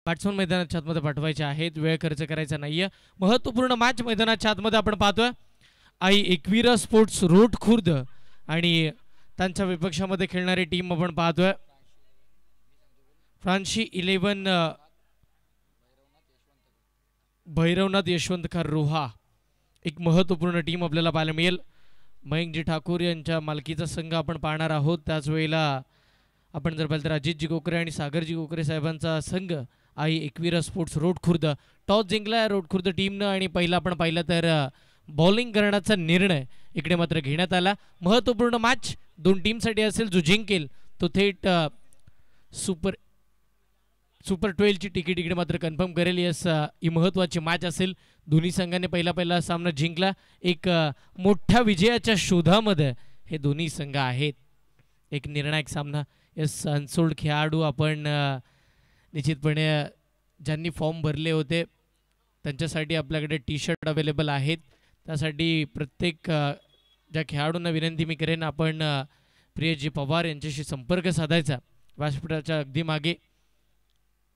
Batsman मैदानाच्या आतमध्ये पाठवायचे आहेत, वेळ खर्च करायचा नाहीये। महत्त्वपूर्ण मॅच मैदानाच्या आतमध्ये आपण पाहतोय। आई एकवीरा स्पोर्ट्स रोड खुर्द आणि त्यांच्या विपक्षामध्ये खेळणारी टीम आपण पाहतोय फ्रान्सी 11 भैरवनाथ यशवंतकर रोहा। एक महत्त्वपूर्ण टीम आपल्याला पाहायला मिळेल। मयंकजी ठाकूर यांच्या मालकीचा संघ आपण पाहणार आहोत। त्याच वेळेला आपण जर पाहिलं तर अजितजी गोकरे आणि सागरजी गोकरे साहेबांचा संघ आई एकवीरा स्पोर्ट्स रोड खुर्द टॉस जिंकला रोड खुर्द टीमनं आणि पहिला आपण पाहिलं तर बॉलिंग करण्याचा निर्णय इकडे मात्र घेण्यात आला। महत्त्वपूर्ण मॅच दोन टीमसाठी असेल। जो जिंकेल तो थेट सुपर 12 ची तिकीट इकडे मात्र कन्फर्म करेल। यस, ही महत्त्वाची मॅच असेल। दोन्ही संघाने पहिला सामना जिंकला। एक मोठ्या विजयाच्या शोधामध्ये हे दोन्ही संघ आहेत। एक निर्णायक सामना। यस, अनसोल्ड खेळाडू आपण निश्चितपणे ज्यांनी फॉर्म भरले होते त्यांच्यासाठी आपल्याकडे टी शर्ट अवेलेबल आहेत। त्यासाठी प्रत्येक ज्या खेळाडूंना विनंती मी करेन आपण प्रियजी पवार यांच्याशी संपर्क साधायचा। व्यासपीठाच्या अगदी मागे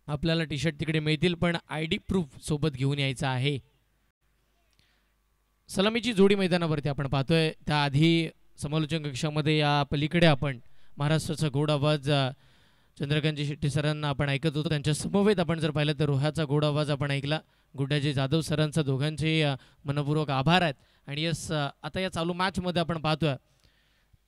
आपल्याला टी शर्ट तिकडे मिळतील, पण ID प्रूफ सोबत घेऊन यायचा आहे। सलामीची जोडी मैदानावरती आपण पाहतोय। त्याआधी समालोचन कक्षामध्ये या पलीकडे आपण महाराष्ट्राचा गोड आवाज चंद्रकांतजी शेट्टी सरांना आपण ऐकत होतो। त्यांच्या समवेत आपण जर पाहिलं तर रोह्याचा गोड आवाज आपण ऐकला। गुड्डाजी जाधव सरांचा दोघांचे मनपूर्वक आभार आहेत। आणि यस, आता या चालू मॅचमध्ये आपण पाहतोय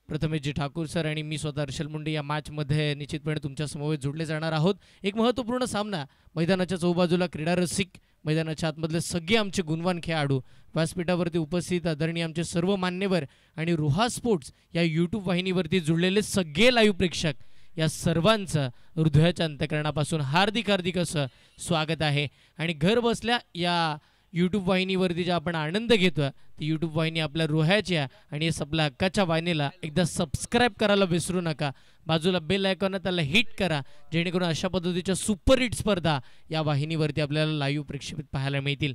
प्रथमेशजी ठाकूर सर आणि मी स्वतः हर्षल मुंडे या मॅचमध्ये निश्चितपणे तुमच्या समवेत जोडले जाणार आहोत। एक महत्त्वपूर्ण सामना। मैदानाच्या चौबाजूला क्रीडा रसिक, मैदानाच्या आतमधले सगळे आमचे गुणवान खेळाडू, व्यासपीठावरती उपस्थित आदरणीय आमचे सर्व मान्यवर आणि रोहा स्पोर्ट्स या यूट्यूब वाहिनीवरती जुळलेले सगळे लाईव्ह प्रेक्षक, या सर्वांचं हृदयाच्या अंतःकरणापासून हार्दिक असं स्वागत आहे। आणि घर बसल्या या यूट्यूब वाहिनीवरती जे आपण आनंद घेतोय ती यूट्यूब वाहिनी आपल्या रोह्याची आहे। आणि आपल्या हक्काच्या वाहिनीला एकदा सबस्क्राईब करायला विसरू नका। बाजूला बेल आयकॉन त्याला हिट करा, जेणेकरून अशा पद्धतीच्या सुपर हिट स्पर्धा या वाहिनीवरती आपल्याला लाईव्ह प्रक्षेपित पाहायला मिळतील।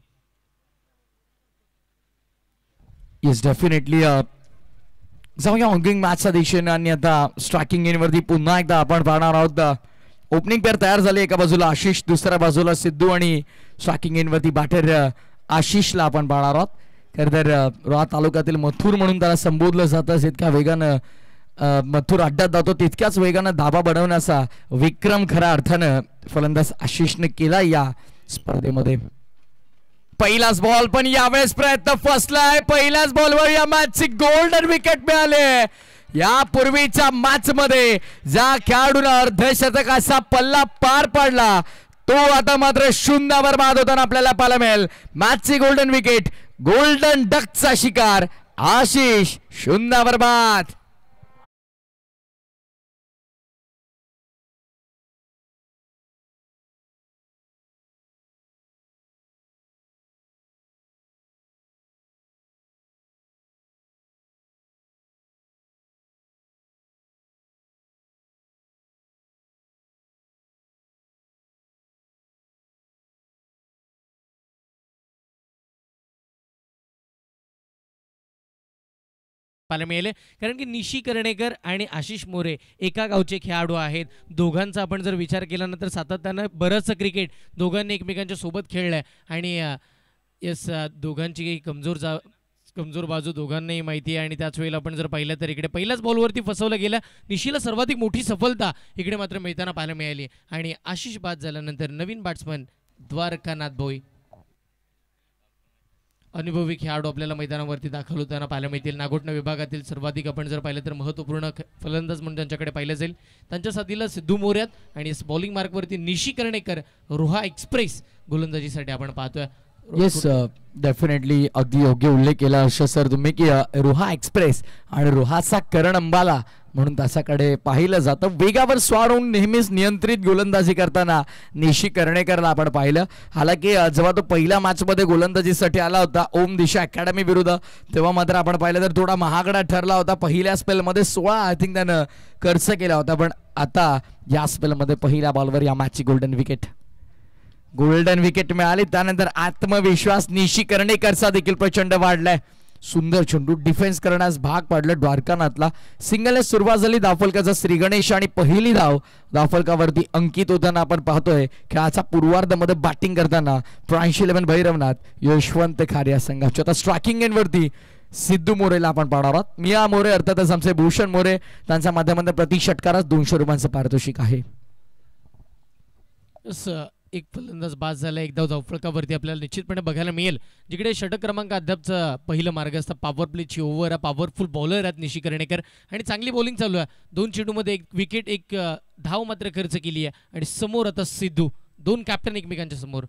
येस, डेफिनेटली जाऊया ऑनगोइंग मॅचच्या दिशेने। आणि आता स्ट्रायकिंग एंडवरती पुन्हा एकदा आपण पाहणार आहोत। ओपनिंग पेअर तयार झाले। एका बाजूला आशिष, दुसऱ्या बाजूला सिद्धू आणि स्ट्रायकिंग एंडवरती बॅटर आशिषला आपण पाहणार आहोत। खरं तर रोहा तालुक्यातील मथुर म्हणून त्याला संबोधलं जातं। जितक्या वेगानं मथुर अड्ड्यात जातो तितक्याच वेगानं धाबा बनवण्याचा विक्रम खऱ्या अर्थानं फलंदाज आशिषने केला या स्पर्धेमध्ये। पहिलाच बॉल, पण यावेळेस प्रयत्न फसलाय। पहिल्याच बॉलवर या मॅचची गोल्डन विकेट मिळाली। यापूर्वीच्या मॅच मध्ये ज्या खेळाडूला अर्धशतकाचा पल्ला पार पाडला तो आता मात्र शून्यावर बाद होताना आपल्याला पाहायला मिळेल। मॅचची गोल्डन विकेट, गोल्डन डकचा शिकार आशिष, शून्यावर बाद। पाहायला मिळाले, कारण की निशी कर्णेकर आणि आशिष मोरे एका गावचे खेळाडू आहेत। दोघांचा आपण जर विचार केला ना तर सातत्यानं बरंचसं क्रिकेट दोघांनी एकमेकांच्या सोबत खेळलंय। आणि यस, दोघांची कमजोर बाजू दोघांनाही माहिती आहे। आणि त्याच वेळेला आपण जर पाहिलं तर इकडे पहिल्याच बॉलवरती फसवलं गेलं। निशीला सर्वाधिक मोठी सफलता इकडे मात्र मिळताना पाहायला मिळाली। आणि आशिष बाद झाल्यानंतर नवीन बॅट्समन द्वारकानाथ भोई, अनुभवी खेळाडू आपल्याला मैदानावरती दाखल होताना पाहायला मिळतील। नागोठणा विभागातील सर्वाधिक आपण जर पाहिलं तर महत्त्वपूर्ण फलंदाज म्हणून त्यांच्याकडे पाहिलं जाईल। त्यांच्या साथीला सिद्धू मोर्यात आणि बॉलिंग मार्कवरती निशी कर्णेकर रोहा एक्सप्रेस गोलंदाजीसाठी आपण पाहतोय। येस, डेफिनेटली अगदी योग्य उल्लेख केला हर्ष सर तुम्ही की रोहा एक्सप्रेस आणि रोहाचा करण अंबाला म्हणून त्याच्याकडे पाहिलं जातं। वेगावर स्वार होऊन नेहमीच नियंत्रित गोलंदाजी करताना निशी कर्णेकरला आपण पाहिलं। हालाकी जेव्हा तो पहिल्या मॅचमध्ये गोलंदाजीसाठी आला होता ओम दिशा अकॅडमी विरुद्ध, तेव्हा मात्र आपण पाहिलं तर थोडा महागडा ठरला होता। पहिल्या स्पेलमध्ये 16 आय थिंक त्यानं खर्च केला होता, पण आता या स्पेलमध्ये पहिल्या बॉलवर या मॅचची गोल्डन विकेट मिळाली। त्यानंतर आत्मविश्वास निशी कर्णेकरचा देखील प्रचंड वाढलाय। सुंदर चेंडू डिफेन्स करण्यास भाग पाडलं द्वारकानाथला. सिंगलने सुरुवात झाली धावफलकाचा श्रीगणेश आणि पहिली धाव धावफलकावरती अंकित होताना आपण पाहतोय. खेळाचा पूर्वार्धामध्ये बॅटिंग करताना ट्रायन्शी 11 भैरवनाथ यशवंत खारे या संघाच्या आता स्ट्रायकिंग एंडवरती सिद्धू मोरेला आपण पाहणार आहोत. मिया मोरे अर्थातच आमचे भूषण मोरे, त्यांच्या माध्यमातून प्रति षटकारास 200 रुपयांचं पारितोषिक आहे. एक फलंदाज बाद झाला, एक धाव धावफलकावरती आपल्याला निश्चितपणे बघायला मिळेल. जिकडे षटक क्रमांक अद्यापचं पहिलं मार्ग असतं. पॉवर प्लेची ओव्हर, पॉवरफुल बॉलर आहेत निशी कर्णेकर आणि चांगली बॉलिंग चालू आहे. 2 चेंडूमध्ये 1 विकेट, 1 धाव मात्र खर्च केली आहे. आणि समोर आता सिद्धू, 2 कॅप्टन एकमेकांच्या समोर.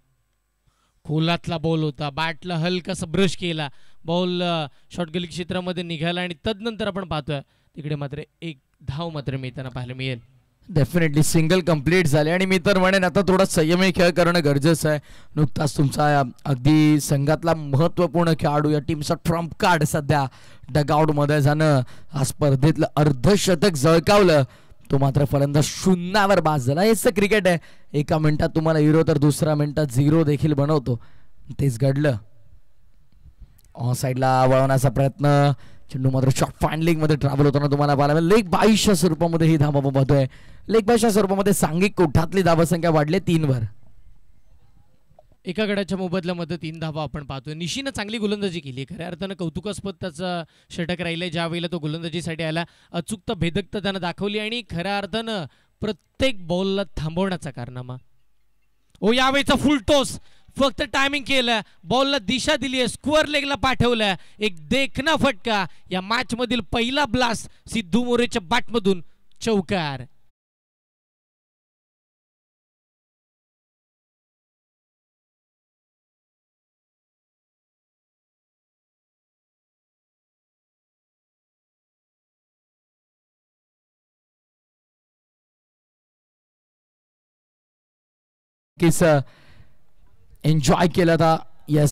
खोलातला बॉल होता, बॅटला हलकासा ब्रश केला, बॉल शॉर्ट गली क्षेत्रामध्ये निघाला आणि तदनंतर आपण पाहतोय तिकडे मात्र 1 धाव मात्र मिळताना पाहायला मिळेल. डेफिनेटली सिंगल कंप्लीट झाले आणि मी तर म्हणेन आता थोडा संयमी खेळ करणं गरजेचं आहे. नुकताच तुमचा अगदी संघातला महत्त्वपूर्ण खेळाडू या टीमचा ट्रम्प कार्ड सध्या डगआउटमध्ये जाणं, हा स्पर्धेतलं अर्धशतक झळकावलं, तो मात्र फलंदाज शून्यावर बाद झाला. हेच तर क्रिकेट आहे, एका मिनिटात तुम्हाला हिरो तर दुसऱ्या मिनिटात झिरो देखील बनवतो. तेच घडलं. ऑन साईडला वळवण्याचा प्रयत्न, चेंडू मात्र शॉर्ट फाइंडिंग मध्ये ट्रॅव्हल होताना तुम्हाला पाहायला मिळेल. लेग 22च्या स्वरूपामध्ये ही धाव आपण पाहतोय. लेग 22च्या स्वरूपामध्ये सांघिक कोठातली धावसंख्या वाढली 3 वर. एका गडाच्या मोबदल्यामध्ये 3 धावा आपण पाहतोय. निशीनं चांगली गोलंदाजी केली, खऱ्या अर्थानं कौतुकास्पद त्याचं षटक राहिलंय. ज्या वेळेला तो गोलंदाजीसाठी आला, अचूकता भेदकता त्यानं दाखवली आणि खऱ्या अर्थानं प्रत्येक बॉलला थांबवण्याचा कारनामा. ओ यावेळेचा फुल टॉस, फक्त टायमिंग केलं, बॉलला दिशा दिली आहे, स्क्वेअर लेगला पाठवलं. एक देखना फटका, या मॅच मधील पहिला ब्लास्ट सिद्धू मोरेच्या बॅटमधून, चौकार. किस एन्जॉय केला था. यस,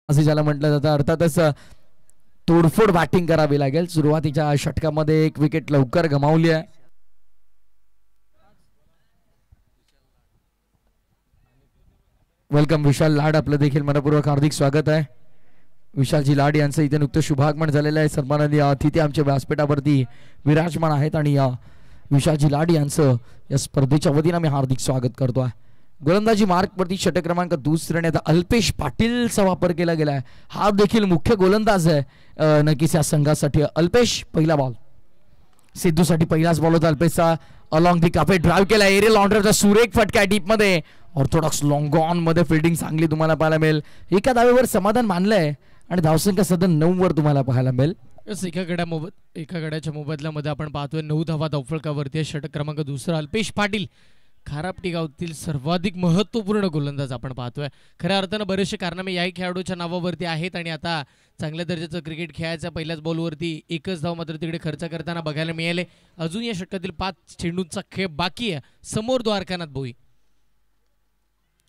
असे ज्याला म्हटलं जातं. अर्थातच तोडफोड बॅटिंग करावी लागेल. सुरुवातीच्या षटकामध्ये 1 विकेट लवकर गमावली आहे. वेलकम विशाल लाड, आपलं देखील मनपूर्वक हार्दिक स्वागत आहे. विशालजी लाड यांचं इथे नुकतं शुभागमन झालेलं आहे. सन्माननीय अतिथी आमच्या व्यासपीठावरती विराजमान आहेत आणि विशालजी लाड यांचं या स्पर्धेच्या वतीनं मी हार्दिक स्वागत करतो आहे. गोलंदाजी मार्कवरती षटक क्रमांक 2 आता अल्पेश पाटीलचा वापर केला गेला आहे. हा देखील मुख्य गोलंदाज आहे नक्कीच या संघासाठी. अल्पेश, पहिला बॉल सिद्धूसाठी पहिलाच बॉल होता अल्पेशचा. अलॉंग दी काफे ड्राईव्ह केला, एरियल ऑर्डरचा सुरेख फटका डीप मध्ये, ऑर्थोडॉक्स लॉंग ऑन मध्ये फिल्डिंग चांगली तुम्हाला पाहायला मिळेल. एका धावेवर समाधान मानलंय आणि धावसंख्या सध्या 9 वर तुम्हाला पाहायला मिळेल. एका गड्याच्या मोबदल्यामध्ये आपण पाहतोय 9 धावा धावफलकावरती. षटक क्रमांक 2 अल्पेश पाटील, खारापटी गावातील सर्वाधिक महत्त्वपूर्ण गोलंदाज आपण पाहतोय. खऱ्या अर्थानं बरेचसे कारनामे याही खेळाडूच्या नावावरती आहेत आणि आता चांगल्या दर्जाचं क्रिकेट खेळायचं. पहिल्याच बॉलवरती 1च धाव मात्र तिकडे खर्च करताना बघायला मिळाले. अजून या षटकातील 5 चेंडूंचा खेळ बाकी आहे. समोर द्वारकानाथ भोई,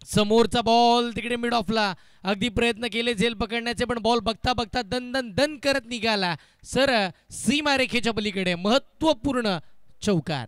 समोरचा बॉल तिकडे मिड ऑफला, अगदी प्रयत्न केले झेल पकडण्याचे, पण बॉल बघता बघता दन दन दन करत निघाला सर सीमारेखेच्या पलीकडे. महत्त्वपूर्ण चौकार.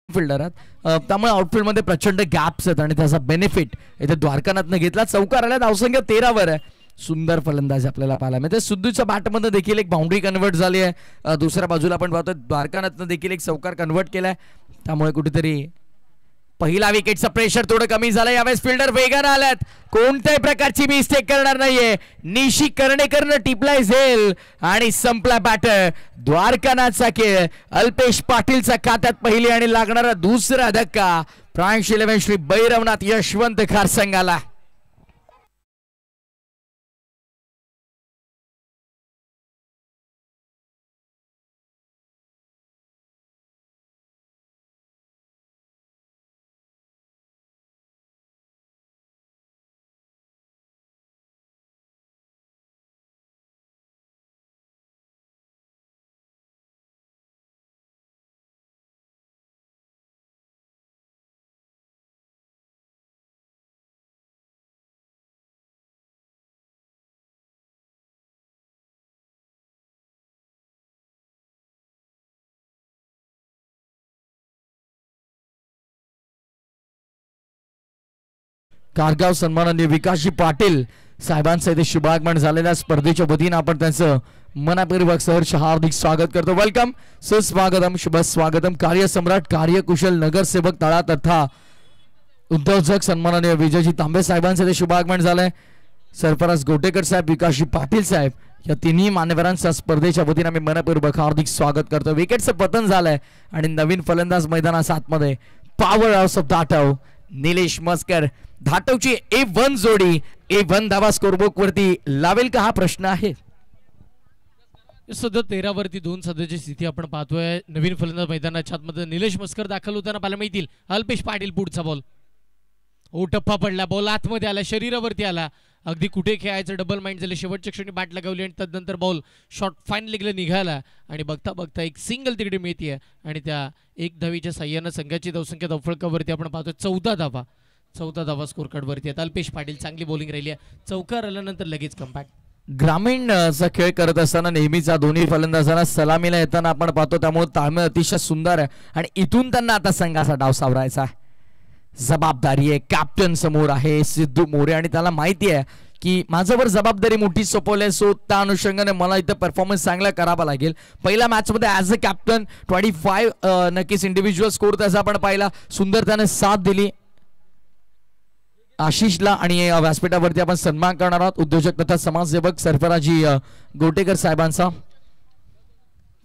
फिल्डर आहेत, त्यामुळे आउटफील्ड मध्ये प्रचंड गॅप्स आहेत आणि त्याचा बेनिफिट इथे द्वारकानाथनं घेतला. चौकार आला, धावसंख्या 13 वर आहे. सुंदर फलंदाजी आपल्याला पाहायला मिळते. सिद्धूच्या बॅटमध्ये देखील एक बाउंड्री कन्वर्ट झाली आहे. दुसऱ्या बाजूला आपण पाहतोय द्वारकानाथनं देखील एक चौकार कन्वर्ट केलाय. त्यामुळे कुठेतरी पहिला विकेटचं प्रेशर थोडं कमी झालं. यावेळेस फिल्डर वेगानं आल्यात, कोणत्याही प्रकारची मिस्टेक करणार नाहीये. निशी कर्णेकरनं टिपलाय झेल आणि संपला बॅटर. द्वारकानाथचा खेळ, अल्पेश पाटीलचा खात्यात पहिली आणि लागणारा दुसरा धक्का प्रायन्स 11 श्री भैरवनाथ यशवंत खार संघाला. कारगाव सन्माननीय विकासजी पाटील साहेबांचं इथे शुभागमन झालेल्या स्पर्धेच्या वतीनं आपण त्यांचं मनापूर्वक सहर्ष हार्दिक स्वागत करतो. वेलकम, सुस्वागतम, शुभ स्वागतम. कार्यसम्राट, कार्यकुशल नगरसेवक तळा तथा उद्योजक सन्माननीय विजयजी तांबे साहेबांचं इथे शुभागमन झालंय. सरफराज गोटेकर साहेब, विकासजी पाटील साहेब या तिन्ही मान्यवरांचं स्पर्धेच्या वतीनं आम्ही मनपूर्वक हार्दिक स्वागत करतो. विकेटचं पतन झालंय आणि नवीन फलंदाज मैदानात आतमध्ये power house of Dhatav Nilesh Maskar. धाटवची A1 जोडी A1 धावा स्कोरबुक वरती लावेल का, हा प्रश्न आहे. सध्या 13 वरती 2 सध्याची स्थिती आपण पाहतोय. नवीन फलंदाज मैदानाच्या आतमध्ये निलेश मस्कर दाखल होताना पाहायला मिळतील. अल्पेश पाटील पुढचा बॉल, ओ टप्पा पडला, बॉल आतमध्ये आला, शरीरावरती आला, अगदी कुठे खेळायचं डबल माइंड झालं. शेवटच्या क्षणी बॅट लगावली आणि तदनंतर बॉल शॉर्ट फाईन लेगला निघाला आणि बघता बघता एक सिंगल तिकडे मिळते आणि त्या एक धावीच्या साह्यानं संघाची धावसंख्या धावफलकावरती आपण पाहतोय 14 धावा स्कोर कार्डवरती आहेत. अल्पेश पाटील चांगली बॉलिंग राहिली आहे. चौकार आल्यानंतर लगेच कमबॅक. ग्रामीणचा खेळ करत असताना नेहमीचा दोन्ही फलंदाजांना सलामीला येताना आपण पाहतो, त्यामुळे ताळमेळ अतिशय सुंदर आहे आणि इथून त्यांना आता संघाचा डाव सावरायचा आहे. जबाबदारी आहे, कॅप्टन समोर आहे सिद्धू मोरे आणि त्याला माहिती आहे की माझ्यावर जबाबदारी मोठी सोपवली. सो त्या अनुषंगाने मला इथं परफॉर्मन्स चांगला करावा लागेल. पहिल्या मॅचमध्ये ॲज अ कॅप्टन 25 नक्कीच इंडिव्हिज्युअल स्कोर त्याचा आपण पाहिला. सुंदर त्याने साथ दिली. आशिषला आणि व्यासपीठावरती आपण सन्मान करणार आहोत उद्योजक तथा समाजसेवक सरफराजी गोटेकर साहेबांचा.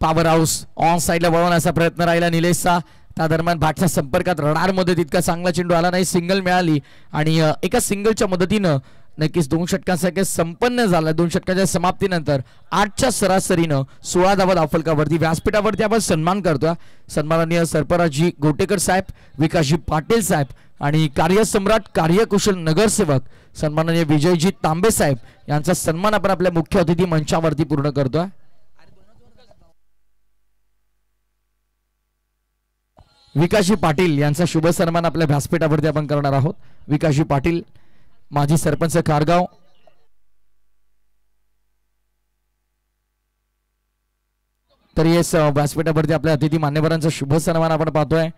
पॉवर हाऊस ऑन साईडला वळवण्याचा प्रयत्न राहिला निलेशचा. त्या दरम्यान बॅटच्या संपर्कात रडारमध्ये तितका चांगला चेंडू आला नाही. सिंगल मिळाली आणि एका सिंगलच्या मदतीनं नक्कीच 2 षटकांचा खेळ संपन्न झाला. 2 षटकांच्या समाप्तीनंतर 8च्या सरासरीनं 16 धावा धावफलकावरती. व्यासपीठावरती आपण सन्मान करतोय सन्माननीय सरफराजी गोटेकर साहेब, विकासजी पाटील साहेब आणि कार्यसम्राट, कार्यकुशल नगरसेवक सन्माननीय विजयजी तांबे साहेब यांचा सन्मान आपण आपल्या मुख्य अतिथी मंचावरती पूर्ण करतोय. विकासजी पाटील यांचा शुभ सन्मान आपल्या व्यासपीठावरती आपण करणार आहोत. विकासजी पाटील, माजी सरपंच कारगाव. तर येस, व्यासपीठावरती आपल्या अतिथी मान्यवरांचा शुभ सन्मान आपण पाहतोय.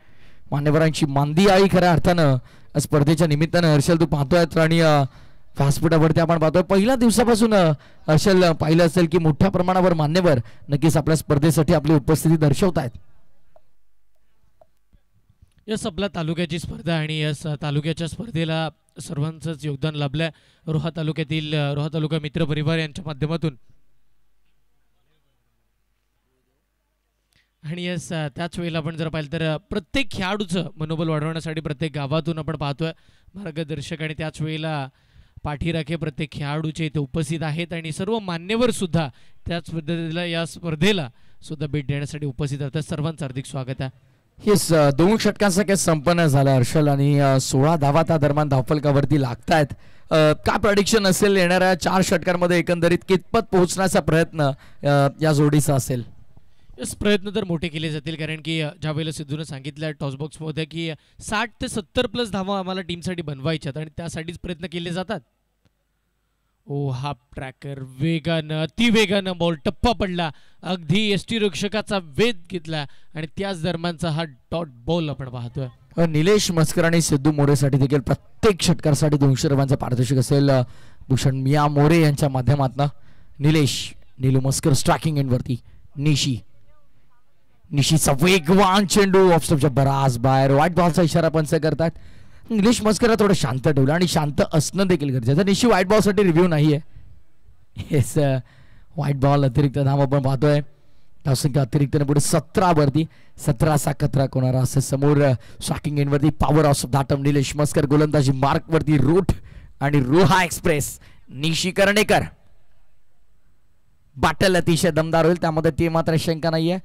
मान्यवरांची मांदी आई खऱ्या अर्थानं स्पर्धेच्या निमित्तानं हर्षल तू पाहतोय आणि व्यासपीठावरती आपण पाहतोय पहिल्या दिवसापासून हर्षल पाहिलं असेल की मोठ्या प्रमाणावर मान्यवर नक्कीच आपल्या स्पर्धेसाठी आपली उपस्थिती दर्शवत आहेत. यस, आपल्या तालुक्याची स्पर्धा आणि यस तालुक्याच्या स्पर्धेला सर्वांचंच योगदान लाभलंय. रोहा तालुका मित्र परिवार यांच्या माध्यमातून आणि यस त्याच वेळेला आपण जर पाहिलं तर प्रत्येक खेळाडूचं मनोबल वाढवण्यासाठी प्रत्येक गावातून आपण पाहतोय मार्गदर्शक आणि त्याच वेळेला पाठीराखे प्रत्येक खेळाडूचे इथे उपस्थित आहेत आणि सर्व मान्यवर सुद्धा त्याच पद्धतीला या स्पर्धेला सुद्धा भेट देण्यासाठी उपस्थित असतात. सर्वांचं हार्दिक स्वागत आहे. हेच 2 षटकांचा खेळ संपन्न झाला हर्षल आणि 16 धावा त्या दरम्यान धावफलकावरती लागतायत. काय प्रेडिक्शन असेल येणाऱ्या 4 षटकांमध्ये एकंदरीत कितपत पोहोचण्याचा प्रयत्न या जोडीचा असेल? यस, प्रयत्न तर मोठे केले जातील कारण की ज्या वेळेला सिद्धूने सांगितलं टॉसबॉक्समध्ये की 60 ते 70 प्लस धावा आम्हाला टीमसाठी बनवायच्यात आणि त्यासाठीच प्रयत्न केले जातात. ओ हाफ ट्रॅकर वेगानं, अति वेगानं बॉल टप्पा पडला, अगदी एसटी रक्षकाचा वेध घेतला आणि त्याच दरम्यानचा हा डॉट बॉल आपण पाहतोय. निलेश मस्कर आणि सिद्धू मोरेसाठी देखील प्रत्येक षटकासाठी 200 रनांचा पारितोषिक असेल. भूषण मिया मोरे यांच्या माध्यमातून नीलू मस्कर स्ट्रायकिंग एंडवरती. निशी निशीचा वेगवान चेंडू ऑफ स्टंपच्या बराच बाहेर. व्हाईट बॉलचा इशारा पंच करतात. निलेश मस्करला थोडं शांत ठेवलं आणि शांत असणं देखील गरजेचं. निशी व्हाईट बॉलसाठी रिव्ह्यू नाही आहे. येस, व्हाईट बॉल अतिरिक्त धाव आपण पाहतोय. धावसंख्या अतिरिक्त पुढे 17 वरती 17चा खतरा कोणारा असे समोर शॉकिंग एंडवरती पॉवर ऑफ दाटम निलेश मस्कर गोलंदाजी मार्क वरती रूट आणि रोहा एक्सप्रेस. निशी कर्णेकर बाटल अतिशय दमदार होईल त्यामध्ये ते मात्र शंका नाहीये.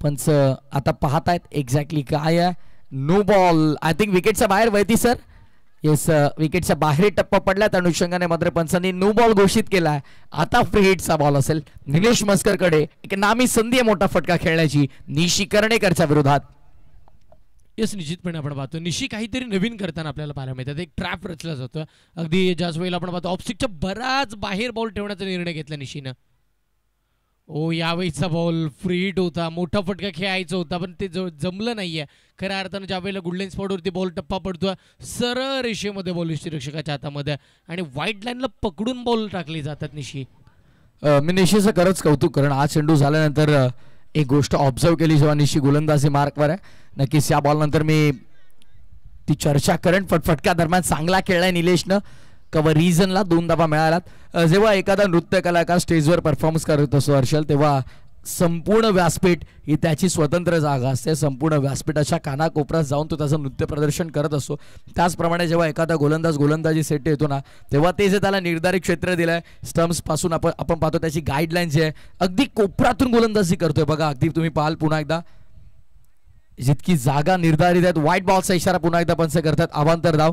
पंच आता पाहतायत एक्झॅक्टली काय आहे. नो बॉल आय थिंक विकेटच्या बाहेर वळती सर. येस, विकेटच्या बाहेर टप्पा पडला त्या अनुषंगाने मात्र पंचांनी नो बॉल घोषित केलाय. आता फ्री हिटचा बॉल असेल निलेश मस्कर कडे. एक नामी संधी आहे मोठा फटका खेळण्याची निशी कर्णेकरच्या विरोधात. येस, निश्चितपणे आपण पाहतो निशी काहीतरी नवीन करताना आपल्याला पाहायला मिळतात. एक ट्रॅप रचला जातो. अगदी ज्याच वेळेला आपण पाहतो ऑफस्टिकच्या बराच बाहेर बॉल ठेवण्याचा निर्णय घेतला निशीनं. ओ यावेळीचा बॉल फ्री हिट होता. मोठा फटका खेळायचा होता पण ते जमलं नाहीये खऱ्या अर्थानं. ज्या वेळेला गुडलाईन स्पॉटवरती बॉल टप्पा पडतो सरळ रेषेमध्ये बॉल यष्टीरक्षकाच्या हातामध्ये आणि व्हाईट लाईनला पकडून बॉल टाकले जातात निशी. मी निशीचं खरंच कौतुक कारण आज चेंडू झाल्यानंतर एक गोष्ट ऑब्झर्व केली जेव्हा निशी गोलंदाजी मार्कवर आहे. नक्कीच या बॉल नंतर मी ती चर्चा करेन. फटफटक्या दरम्यान चांगला खेळलाय निलेशनं. कव्हर रिझनला 2 धावा मिळाल्यात. जेव्हा एखादा नृत्य कलाकार स्टेजवर परफॉर्मन्स करत असतो हर्षल तेव्हा संपूर्ण व्यासपीठ ही त्याची स्वतंत्र जागा असते. संपूर्ण व्यासपीठाच्या कानाकोपऱ्यात जाऊन तो त्याचं नृत्य प्रदर्शन करत असतो. त्याचप्रमाणे जेव्हा एखादा गोलंदाज गोलंदाजी सेट येतो ना तेव्हा ते जे त्याला निर्धारित क्षेत्र दिलंय स्टम्प्स पासून आपण पाहतो त्याची गाईडलाईन जी आहे अगदी कोपऱ्यातून गोलंदाजी करतोय. बघा अगदी तुम्ही पाहाल पुन्हा एकदा जितकी जागा निर्धारित आहेत. व्हाईट बॉलचा इशारा पुन्हा एकदा पंच करतात. अवांतर धाव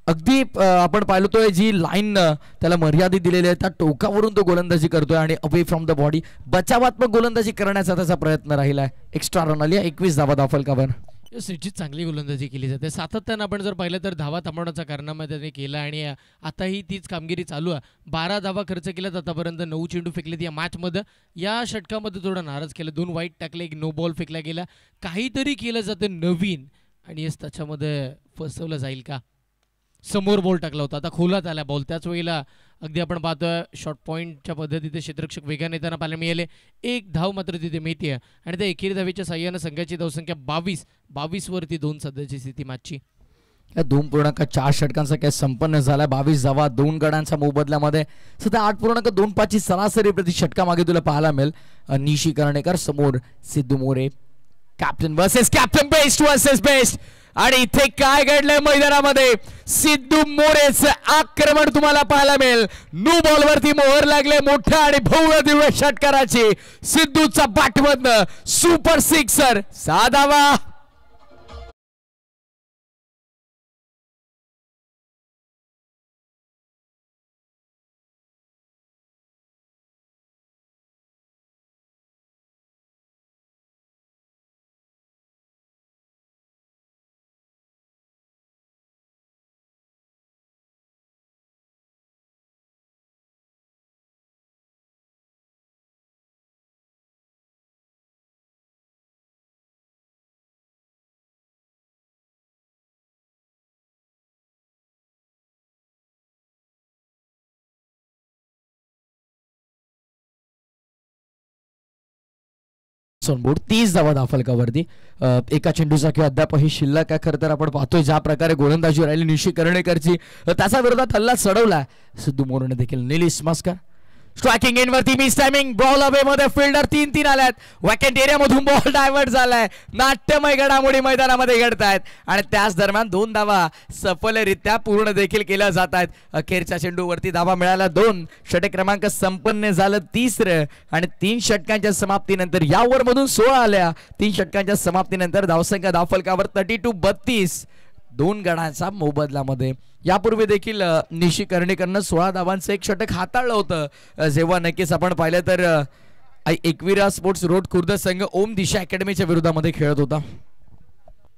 अगदी आपण पाहिलोय जी लाईन त्याला मर्यादित दिलेली आहे त्या टोकावरून तो गोलंदाजी करतोय आणि अवे फ्रॉम द बॉडी बचावात्मक गोलंदाजी करण्याचा त्याचा प्रयत्न राहिला आहे. एक्स्ट्रा रन आली 21 धावा धावफलकावर. निश्चित चांगली गोलंदाजी केली जाते. सातत्यानं आपण जर पाहिलं तर धावा थांबवण्याचा कारनामा त्याने केला आणि आताही तीच कामगिरी चालू आहे. 12 धावा खर्च केल्यात आतापर्यंत. 9 चेंडू फेकलेत या मॅचमध्ये. या षटकामध्ये थोडं नाराज केलं. 2 वाईट टाकले. 1 नो बॉल फेकला गेला. काहीतरी केलं जातं नवीन आणि येस त्याच्यामध्ये फसवलं जाईल का. समोर बॉल टाकला होता आता खोलात आला बॉल. त्याच वेळेला अगदी आपण पाहतोय शॉर्ट पॉईंटच्या पद्धतीने क्षेत्ररक्षक वेगाने येताना पाहायला मिळाले. 1 धाव मात्र तिथे मिळते आणि त्या एकेरी धावेच्या साह्यानं संघाची धावसंख्या 22 वरती 2 सध्याची स्थिती मॅचची. 2.4 षटकांचा काय संपन्न झाला. 22 धावा 2 गड्यांच्या मोबदल्यामध्ये सध्या 8.25 सरासरी प्रति षटका मागे तुला पाहायला मिळेल. निशी कर्णेकर समोर Sidhu More. Captain versus captain best versus best. आणि इथे काय घडलंय मैदानामध्ये सिद्धू मोरेचं आक्रमण तुम्हाला पाहायला मिळेल. नो बॉल वरती मोहर लागले मोठ्या आणि भव्य दिव्य षटकाराची. सिद्धूचा बॅटमधनं सुपर सिक्सर 6 धावा. सोनबोर्ड 30 धावा धावफलकावरती. एका चेंडूचा किंवा अद्यापही शिल्लक आहे. खरं तर आपण पाहतोय ज्या प्रकारे गोलंदाजी राहिली निशी कर्णेकरची त्याचा विरोधात हल्ला चढवला सिद्धू मोरेने देखील. निलेश मस्कर स्ट्रायकिंग एंड वरती मिस टायमिंग बॉल अवे मध्ये फिल्डर 3-3 आल्यात. वॅकंट एरिया मधून बॉल डायव्हर्ट झालाय. नाट्यमय घडामोडी मैदानामध्ये घडतायत आणि त्याच दरम्यान 2 धावा सफलरित्या पूर्ण देखील केल्या जात आहेत. अखेरच्या चेंडूवरती धावा मिळाला 2. षटक क्रमांक संपन्न झालं 3रं आणि 3 षटकांच्या समाप्तीनंतर या ओव्हर मधून 16 आल्या. 3 षटकांच्या समाप्तीनंतर धावसंख्या धावफलकावर 32-32 2 गडांच्या मोबदल्यामध्ये. यापूर्वी देखील निशी कर्णेकरनं 16 धावांचं एक षटक हाताळलं होतं जेव्हा नक्कीच आपण पाहिलं तर एकविरा स्पोर्ट्स रोड खुर्द संघ ओम दिशा अकॅडमीच्या विरोधामध्ये खेळत होता.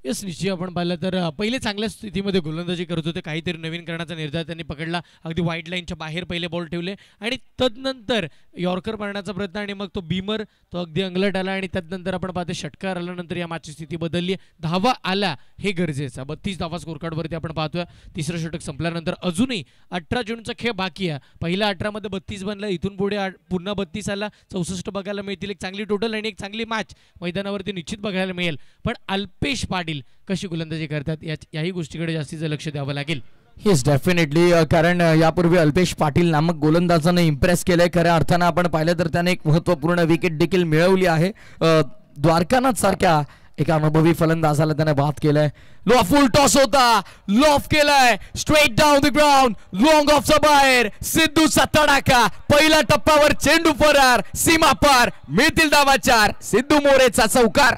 येस निश्चित आपण पाहिलं तर पहिले चांगल्या स्थितीमध्ये गोलंदाजी करत होते, काहीतरी नवीन करण्याचा निर्धार त्यांनी पकडला. अगदी वाईट लाईनच्या बाहेर पहिले बॉल ठेवले आणि तदनंतर यॉर्कर मारण्याचा प्रयत्न आणि मग तो बीमर तो अगदी अंगलट आला आणि त्यानंतर आपण पाहतो षटकार आल्यानंतर या मॅचची स्थिती बदलली. धावा आला हे गरजेचं. 32 धावा स्कोर कार्डवरती आपण पाहतोय. तिसरं षटक संपल्यानंतर अजूनही 18 चेंडूचा खेळ बाकी आहे. पहिल्या 18 मध्ये 32 बनला, इथून पुढे पुन्हा 32 आला, 64 बघायला मिळतील. एक चांगली टोटल आणि एक चांगली मॅच मैदानावरती निश्चित बघायला मिळेल. पण अल्पेश पाटील कशी गोलंदाजी करतात याही गोष्टीकडे जास्तीचं लक्ष द्यावं लागेल. येस डेफिनेटली, कारण यापूर्वी अल्पेश पाटील नामक गोलंदाजानं इम्प्रेस केलंय. खऱ्या अर्थानं आपण पाहिलं तर त्याने एक महत्त्वपूर्ण विकेट देखील मिळवली आहे. द्वारकानाथ सारख्या एका अनुभवी फलंदाजाला त्याने बाद केलंय. लो फुल टॉस होता, लॉफ केलाय, straight down the ground, long ऑफचा बाहेर, सिद्धूचा तडाखा. पहिल्या टप्प्यावर चेंडू फरार, सीमा पार, मिळतील धावा 4. सिद्धू मोरेचा चौकार.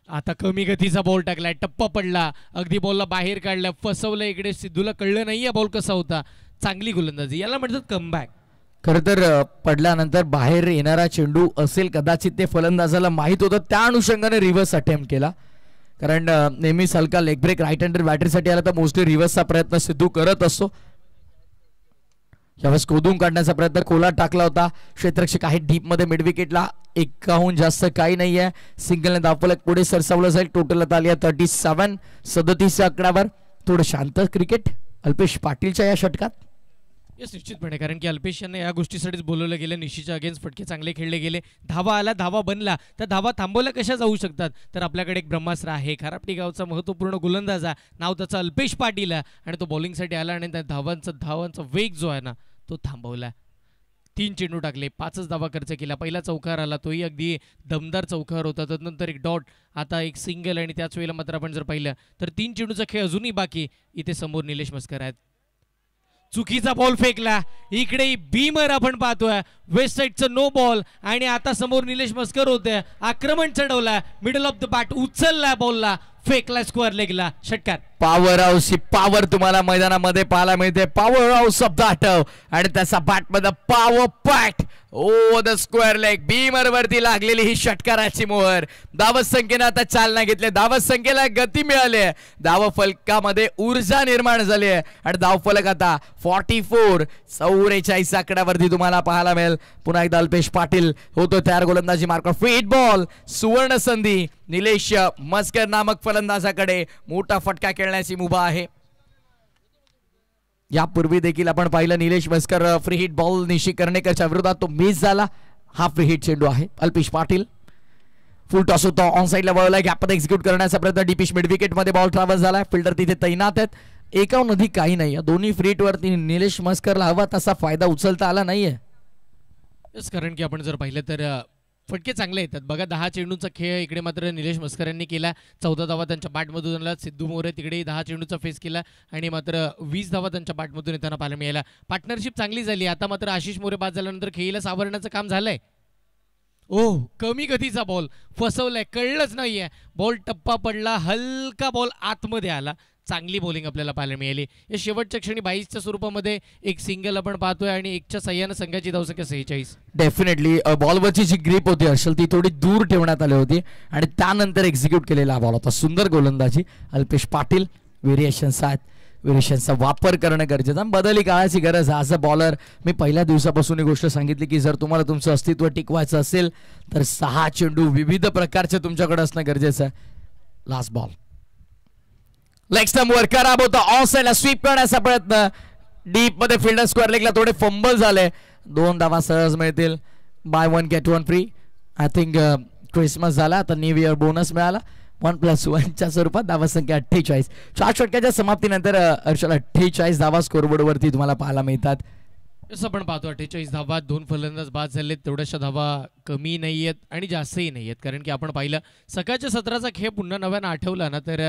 आता कमी गतीचा बॉल टाकलाय, टप्पा पडला, अगदी बॉलला बाहेर काढला, फसवलं. इकडे सिद्धूला कळलं नाहीये बॉल कसा होता. चांगली गोलंदाजी, याला म्हणतात कमबॅक. खरं तर पडल्यानंतर बाहेर येणारा चेंडू असेल कदाचित ते फलंदाजाला माहीत होतं. त्या अनुषंगाने रिव्हर्स अटेम्प्ट केला. कारण नेहमीच हलका लेग ब्रेक राईट हँडर बॅटरीसाठी आला तर मोस्टली रिव्हर्सचा प्रयत्न सिद्धू करत असतो. यावेळेस खोदून काढण्याचा प्रयत्न खोला टाकला होता. क्षेत्ररक्षक आहे डीप मध्ये मिड विकेटला. एकाहून जास्त काही नाही आहे. सिंगलने धावफलक पुढे सरसावलं जाईल. टोटल आता आली 37. 37 आकड्यावर. थोडं शांत क्रिकेट अल्पेश पाटीलच्या या षटकात. येस निश्चितपणे, कारण की अल्पेश यांना या गोष्टीसाठीच बोलवलं गेलं. निशीच्या अगेन्स्ट फटके चांगले खेळले गेले. धावा आला, धावा बनला, त्या धावा थांबवल्या कशा जाऊ शकतात. तर आपल्याकडे एक ब्रह्मास्त्र आहे. खारापटी गावचा महत्त्वपूर्ण गोलंदाज नाव त्याचा अल्पेश पाटील आहे आणि तो बॉलिंगसाठी आला आणि त्या धावांचा वेग जो आहे ना तो थांबवला. 3 चेंडू टाकले, 5च धावा खर्च केला. पहिला चौकार आला, तोही अगदी दमदार चौकार होता. त्यानंतर एक डॉट, आता एक सिंगल आणि त्याच वेळेला मात्र आपण जर पाहिलं तर 3 चेंडूचा खेळ अजूनही बाकी. इथे समोर निलेश मस्कर आहेत. चुकीचा बॉल फेकला. इकडे बीमर आपण पाहतोय, वेस्ट साईडचं नो बॉल आणि आता समोर निलेश मस्कर होते. आक्रमण चढवला, मिडल ऑफ द बॅट उचलला, बॉलला फेकला, स्क्वेअर लेगला, षटकार. पॉवर हाऊस ही पॉवर तुम्हाला मैदानामध्ये पाहायला मिळते. पॉवर हाऊस शब्द आठव आणि त्याचा बॅट मध्ये पॉवर पॅट ओ द स्क्वेअर लेग. बीमर वरती लागलेली ही षटकाराची मोहर. धावत संख्येने आता चालना घेतली. धावत संख्येला गती मिळाली. धाव फलकामध्ये ऊर्जा निर्माण झाली आहे आणि धाव फलक आता 44. 44 आकड्यावरती तुम्हाला पाहायला मिळेल. पुन्हा एकदा अल्पेश पाटील होतो तयार. गोलंदाजी मार्कर फ्रीट बॉल. सुवर्ण संधी निलेश मस्कर नामक फलंदाजाकडे. मोठा फटका खेळण्याची मुभा आहे. यापूर्वी देखील आपण पाहिलं निलेश मस्कर फ्री हिट बॉल निशी कर्णेकरच्या विरोधात तो मिस झाला. हा फ्री हिट चेंडू आहे. अल्पेश पाटील फुल टॉस होता, ऑन साइडला बॉल गॅपमध्ये एक्झिक्यूट करण्याचा प्रयत्न. डीपिश मिड विकेट मध्ये बॉल ट्रॅव्हल झाला. फिल्डर तिथे तैनात आहेत. एकाहून अधिक काही नाही. दोन्ही फ्री हिट वरती निलेश मस्करला हवा तसा फायदा उचलता आला नाहीये. कारण की आपण जर पाहिलं तर फटके चांगले येतात बघा. 10 चेंडूंचा खेळ इकडे मात्र निलेश मस्कर यांनी केला. 14 धावा त्यांच्या बॅटमधून आणला. सिद्धू मोरे तिकडे 10 चेंडूचा फेस केला आणि मात्र 20 धावा त्यांच्या बॅटमधून येताना पाहायला मिळाला. पार्टनरशिप चांगली झाली. आता मात्र आशिष मोरे बाद झाल्यानंतर खेळीला सावरण्याचं काम झालंय. ओह, कमी गतीचा बॉल फसवलाय, कळलंच नाहीये. बॉल टप्पा पडला, हलका बॉल आतमध्ये आला. चांगली बॉलिंग आपल्याला पाहायला मिळाली. या शेवटच्या क्षणी 22च्या स्वरूपामध्ये एक सिंगल आपण पाहतोय आणि 1च्या सहाय्यानं संघाची धावसंख्या 46. डेफिनेटली बॉलवरची जी ग्रीप होती हर्षल ती थोडी दूर ठेवण्यात आली होती आणि त्यानंतर एक्झिक्यूट केलेला बॉल होता. सुंदर गोलंदाजी अल्पेश पाटील. व्हेरिएशन्स आहेत, व्हेरिएशनचा वापर करणं गरजेचं. बदली काळाची गरज आहे. ॲज अ बॉलर मी पहिल्या दिवसापासून ही गोष्ट सांगितली की जर तुम्हाला तुमचं अस्तित्व टिकवायचं असेल तर 6 चेंडू विविध प्रकारचे तुमच्याकडे असणं गरजेचं आहे. लास्ट बॉल लेग स्टंप वर खराब होता. ऑफ साइडला स्वीप करण्याचा प्रयत्न. डीप मध्ये फिल्डर स्क्वेअर लेगला थोडे फंबल झाले. 2 धावा सहज मिळतील. Buy 1 get 1 free. I think Christmas झाला आता न्यू इयर बोनस मिळाला. 1+1च्या स्वरूपात धावा संख्या 48. 4 षटकाच्या समाप्तीनंतर हर्षल 48 धावा स्कोरबोर्ड वरती तुम्हाला पाहायला मिळतात. जसं आपण पाहतो 48 धावा, 2 फलंदाज बाद झालेत, तेवढ्याशा धावा कमी नाही आहेत आणि जास्तही नाही आहेत. कारण की आपण पाहिलं सकाळच्या सत्राचा खेळ पुन्हा नव्यानं आठवला ना, तर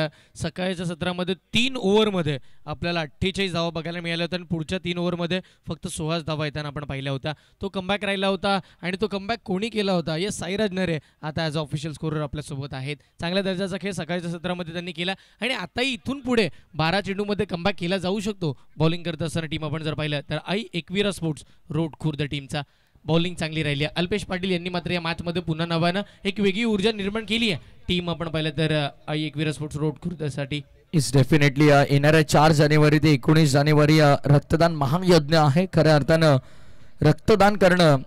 सकाळच्या सत्रामध्ये 3 ओव्हरमध्ये आपल्याला 48 धावा बघायला मिळाल्या होत्या आणि पुढच्या 3 ओव्हरमध्ये फक्त 16 धावा येताना आपण पाहिल्या होत्या. तो कमबॅक राहिला होता आणि तो कमबॅक कोणी केला होता? येस, साईराज नरे आता ॲज अ ऑफिशियल स्कोरर आपल्यासोबत आहेत. चांगल्या दर्जाचा खेळ सकाळच्या सत्रामध्ये त्यांनी केला आणि आताही इथून पुढे 12 चेंडूमध्ये कमबॅक केला जाऊ शकतो. बॉलिंग करत असताना टीम आपण जर पाहिलं तर आई एकविरा स्पोर्ट्स रोड खुर्द टीमचा बॉलिंग चांगली राहिली आहे. अल्पेश पाटील यांनी मात्र या मॅचमध्ये पुन्हा नव्यानं एक वेगळी ऊर्जा निर्माण केली आहे. टीम आपण पाहिलं तर आई एकविरा स्पोर्ट्स रोड खुर्दसाठी इज डेफिनेटली येणाऱ्या 4 जानेवारी ते 19 जानेवारी रक्तदान महायज्ञ आहे. खऱ्या अर्थानं रक्तदान करणं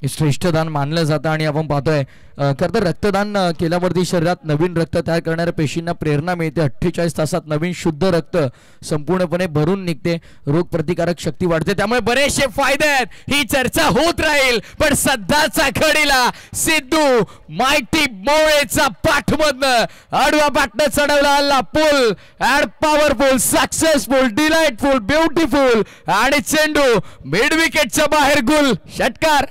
हे श्रेष्ठ दान मानलं जातं आणि आपण पाहतोय खरं तर रक्तदान केल्यावरती शरीरात नवीन रक्त तयार करणाऱ्या पेशींना प्रेरणा मिळते. 48 तासात नवीन शुद्ध रक्त संपूर्णपणे भरून निघते, रोगप्रतिकारक शक्ती वाढते, त्यामुळे बरेचसे फायदे आहेत. ही चर्चा होत राहील, पण सध्याचा घडीला सिद्धू मायटी मोळेचा पाठमधनं आडवा पाठनं चढवला आला pull and powerful, successful, delightful, beautiful आणि चेंडू मिड विकेटच्या बाहेर गुल षटकार.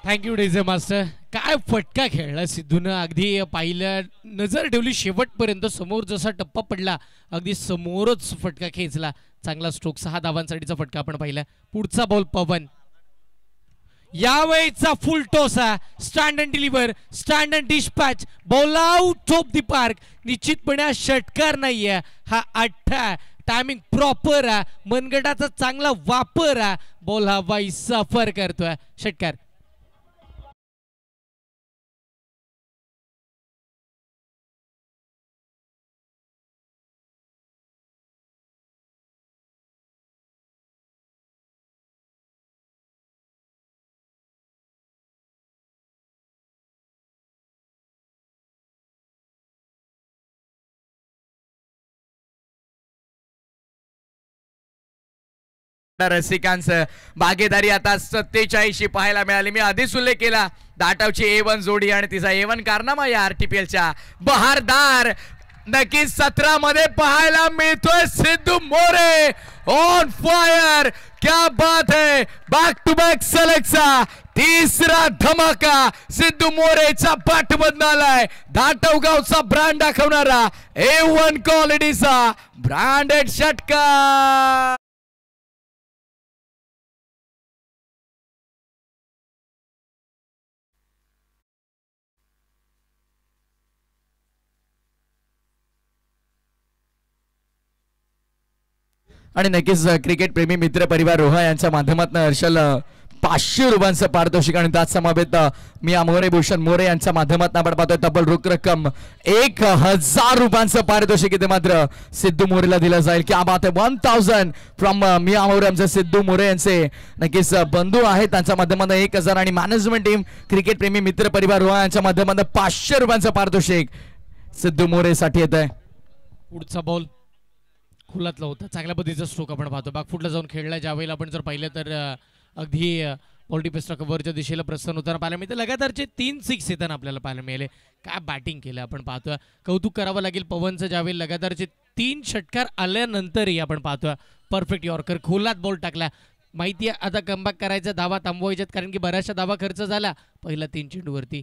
थँक्यू डेझे मास्टर. काय फटका खेळला सिद्धूनं, अगदी पाहिलं, नजर ठेवली शेवटपर्यंत, समोर जसा टप्पा पडला अगदी समोरच फटका खेचला. चांगला स्ट्रोक, 6 धावांसाठीचा फटका आपण पाहिला. पुढचा बॉल पवन, यावेळीचा फुल टॉस आहे, stand and deliver, stand and dispatch, ball out of the park. निश्चितपणे हा षटकार नाहीये, हा अठ्ठा आहे. टायमिंग प्रॉपर आहे, मनगटाचा चांगला वापर आहे, बॉल हा वाई सफर करतोय. षटकार. रसिकांचं भागीदारी आता 47 पाहायला मिळाली. मी आधीच उल्लेख केला दाटावची A1 जोडी आणि तिचा A1 कारनामा या RTPLच्या बहारदार नक्कीच 17 मध्ये पाहायला मिळतोय. सिद्धू मोरे ऑन फायर, क्या बात है, बॅक टू बॅक सलगचा तिसरा धमाका सिद्धू मोरेच्या पाठमधून आलाय. धाटव गावचा ब्रँड दाखवणारा A1 क्वालिटीचा ब्रँडेड षटकार. आणि नक्कीच क्रिकेट प्रेमी मित्र परिवार रोहा यांच्या माध्यमातून हर्षल 500 रुपयांचं पारितोषिक आणि त्याच समवेत मी मोरे भूषण मोरे यांच्या माध्यमातून आपण पाहतोय तब्बल रोख रक्कम 1000 रुपयांचं पारितोषिक इथे मात्र सिद्धू मोरेला दिलं जाईल. क्या बात आहे, 1000 फ्रॉम मी मोरे. आमचे सिद्धू मोरे यांचे नक्कीच बंधू आहेत, त्यांच्या माध्यमातून 1000 आणि मॅनेजमेंट टीम क्रिकेट प्रेमी मित्र परिवार रोहा यांच्या माध्यमातून 500 रुपयांचं पारितोषिक सिद्धू मोरे साठी येत आहे. पुढचा बॉल खुलातला होता, चांगल्या पद्धतीचा स्ट्रोक आपण पाहतो. बॅकफुटला जाऊन खेळला, ज्यावेळेला आपण जर पाहिलं तर अगदी पॉल्टीपेस्ट्रा कव्हरच्या दिशेला प्रस्थान होताना पाहायला मिळते. लगातारचे 3 6 येताना आपल्याला पाहायला मिळाले. काय बॅटिंग केलं आपण पाहतोय, कौतुक करावं लागेल पवनचं. ज्यावेळी लगातारचे 3 षटकार आल्यानंतरही आपण पाहतोय परफेक्ट यॉर्कर, खोलात बॉल टाकला. माहिती आहे आता कमबॅक करायचा, धावा थांबवायच्यात, कारण की बऱ्याचशा धावा खर्च झाला पहिला 3 चेंडूवरती.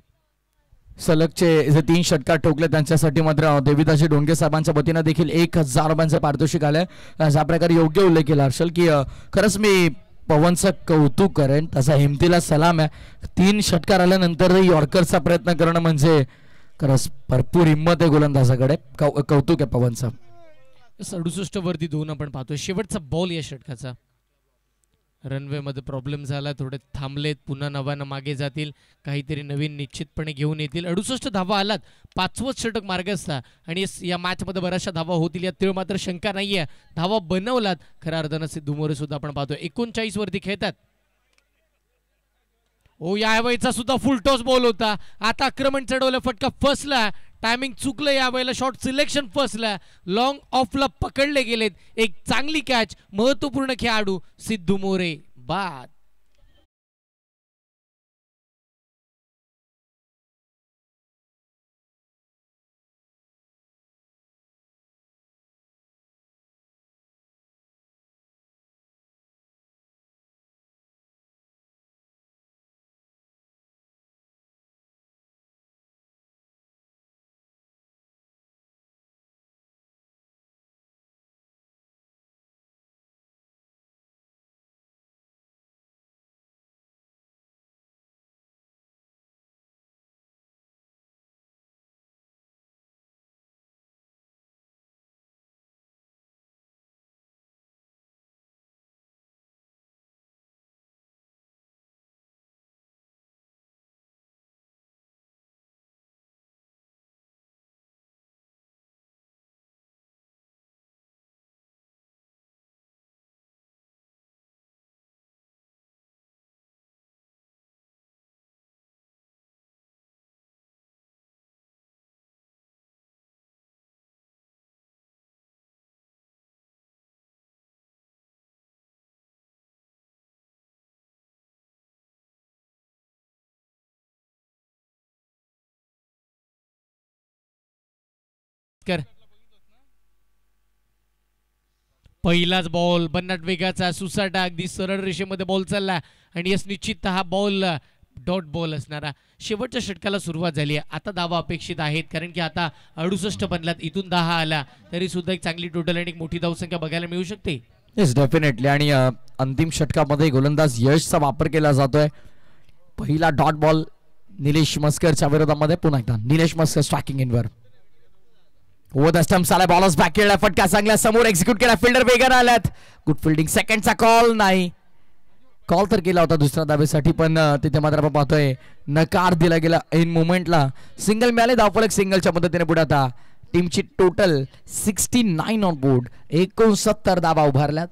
सलगचे जे 3 षटकार ठोकले त्यांच्यासाठी मात्र देविदासजी डोंगे साहेबांच्या वतीनं देखील 1000 रुपयांचं पारितोषिक आलंय. अशा प्रकारे योग्य उल्लेख केला हर्षल की खरंच मी पवनचं कौतुक करेन, तसा हिमतीला सलाम आहे. 3 षटकार आल्यानंतर यॉर्करचा प्रयत्न करणं म्हणजे खरंच भरपूर हिंमत आहे गोलंदाजाकडे. कौतुक आहे पवनचं. 67 वरती 2 आपण पाहतोय. शेवटचा बॉल या षटकाचा, रनवे मध्ये प्रॉब्लेम झाला, थोडे थांबलेत, पुन्हा नव्यानं मागे जातील, काहीतरी नवीन निश्चितपणे घेऊन येतील. 68 धावा आलात, 5वं षटक मार्गस्थ आणि या मॅच मध्ये बऱ्याचशा धावा होतील यात तीळ मात्र शंका नाहीये. धावा बनवलात खऱ्या अर्थानं सिद्धू मोरे सुद्धा आपण पाहतोय. 39 वरती खेळतात. ओ यावेळीचा सुद्धा फुल टॉस बॉल होता, आता आक्रमण चढवलं, फटका फसला, टायमिंग चुकलं, यावेळेला शॉर्ट सिलेक्शन फसला, लॉंग ऑफला पकडले गेलेत. एक चांगली कॅच, महत्वपूर्ण खेळाडू सिद्धू मोरे बाद. कर पहिलाच बॉल बन्नाट वेगाचा सुसाटा अगदी सरळ रेषेमध्ये बॉल चालला आणि यस निश्चित हा बॉल डॉट बॉल असणारा शेवटच्या षटकाला सुरुवात झाली आहे. आता धावा अपेक्षित आहेत कारण की आता 68 बनलात इथून 10 आला तरी सुद्धा एक चांगली टोटल आणि एक मोठी धावसंख्या बघायला मिळू शकते. येस डेफिनेटली आणि अंतिम षटकामध्ये गोलंदाज यशचा वापर केला जातोय. पहिला डॉट बॉल निलेश मस्करच्या विरोधामध्ये पुन्हा एकदा निलेश मस्कर स्ट्रायकिंग इनवर ओव्हर द स्टंप्स आला बॉलच बॅक केला फटका चांगला समोर एक्झिक्यूट केला फिल्डर वेगाने आल्यात गुड फिल्डिंग सेकंडचा कॉल नाही कॉल तर केला होता दुसऱ्या धावेसाठी पण तिथे मात्र आपण पाहतोय नकार दिला गेला इन मोमेंटला सिंगल मिळाले धावफलक सिंगलच्या मदतीने पुढे आता टीमची टोटल 69 ऑन बोर्ड 69 धावा उभारल्यात.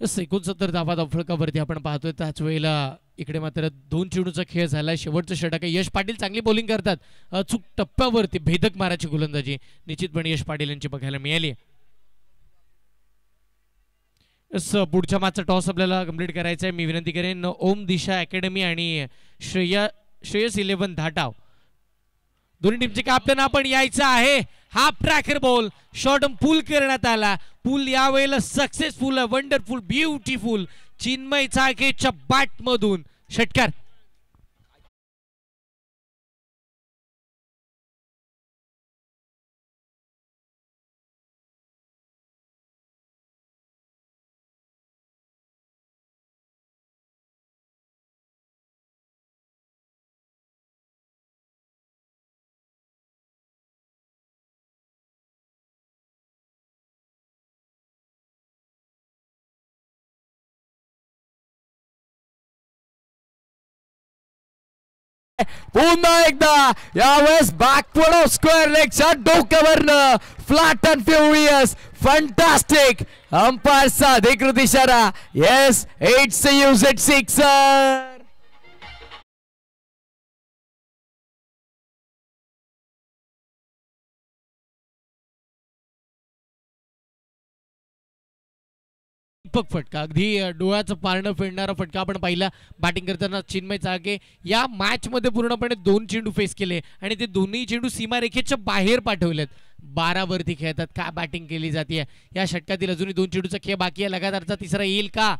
69 धावा धावफलकावरती आपण पाहतोय. त्याच वेळेला इकडे मात्र 2 चेंडूचा खेळ झाला शेवटचं षटक यश पाटील चांगली बॉलिंग करतात अचूक टप्प्यावरती भेदक माराची गोलंदाजी निश्चितपणे यश पाटील यांची बघायला मिळाली. पुढच्या मॅचचा टॉस आपल्याला कंप्लीट करायचा आहे. मी विनंती करेन ओम दिशा अकॅडमी आणि श्रेयस 11 धाटाव दोन्ही टीमचे कॅप्टन आपण यायचं आहे. Half tracker ball short pull करण्यात आला. पूल यावेळेला सक्सेसफुल वंडरफुल ब्युटिफुल चिन्मय चाळकेच्या बॅट मधून षटकार पुन्हा एकदा यावेळेस बॅकवर्ड ऑफ स्क्वेअर लेगच्या डोक्यावरनं फ्लॅट अँड फ्युरियस फंटास्टिक अंपायरचा अधिकृत इशारा. Yes it's a huge sixer. फटका अगदी डोळ्याचं पारणं फेडणारा फटका आपण पाहिला बॅटिंग करताना चिन्मय चाळके या मॅच मध्ये पूर्णपणे 2 चेंडू फेस केले आणि ते दोन्ही चेंडू सीमारेखेच्या बाहेर पाठवलेत. 12 वरती खेळतात. काय बॅटिंग केली जाते या षटकातील. अजूनही 2 चेंडूचा खेळ बाकी आहे. लगातारचा तिसरा येईल का.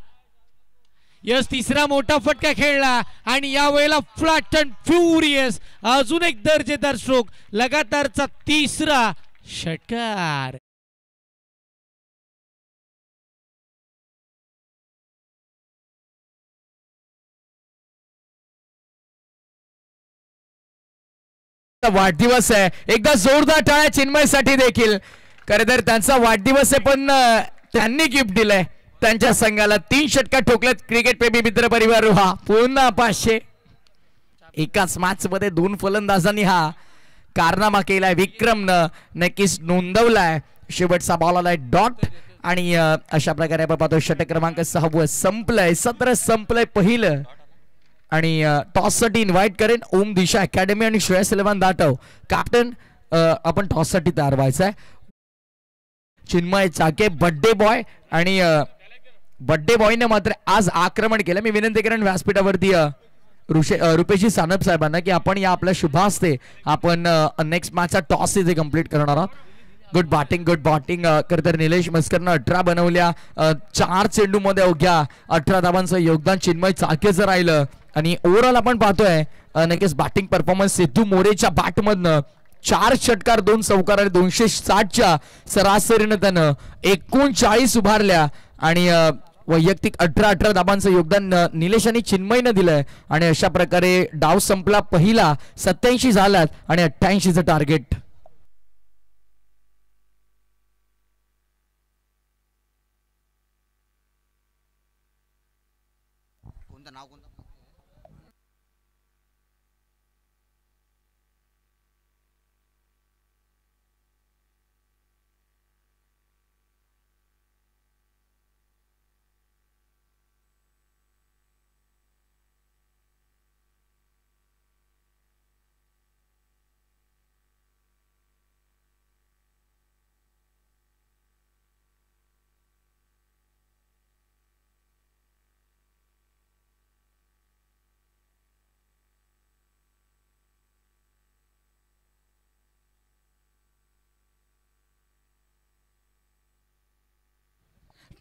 यस तिसरा मोठा फटका खेळला आणि यावेळेला फ्लॅट अँड फ्युरियस अजून एक दर्जेदार स्ट्रोक लगातारचा तिसरा षटकार. वाढदिवस आहे. एकदा जोरदार टाळ्या चिन्मयसाठी देखील. खरं तर त्यांचा वाढदिवस आहे पण त्यांनी गिफ्ट दिलंय त्यांच्या संघाला. 3 षटका ठोकलेत क्रिकेट प्रेमी मित्र परिवार रुहा पुन्हा 500. एकाच मॅच मध्ये 2 फलंदाजांनी हा कारनामा केलाय. विक्रमनं नक्कीच नोंदवलाय. शेवटचा बॉल आलाय डॉट आणि अशा प्रकारे आपण पाहतो षटक क्रमांक 6 संपलंय. 17 संपलंय पहिलं आणि टॉस साठी इन्व्हाइट करेन ओम दिशा अकॅडमी आणि श्रेयस 11 दाटव कॅप्टन. आपण टॉस साठी तयार व्हायचंय. चिन्मय चाके बर्थडे बॉय आणि बर्थडे बॉयने मात्र आज आक्रमण केलं. मी विनंती करेन व्यासपीठावरती रुपेशजी सानप साहेबांना की आपण या आपल्या शुभ हस्ते आपण नेक्स्ट मॅचचा टॉस इथे कंप्लीट करणार आहोत. गुड बॅटिंग खरं तर निलेश मस्करनं 18 बनवल्या. 4 चेंडू मध्ये अवघ्या 18 धावांचं योगदान चिन्मय चाकेचं राहिलं आणि ओव्हरऑल आपण पाहतोय नक्कीच बॅटिंग परफॉर्मन्स सिद्धू मोरेच्या बॅट मधनं 4 षटकार 2 चौकार आणि 260च्या सरासरीनं त्यानं 39 उभारल्या आणि वैयक्तिक 18 धाबांचं योगदान निलेश आणि चिन्मयनं दिलंय आणि अशा प्रकारे डाव संपला पहिला. 87 झाल्यात आणि 88चं target.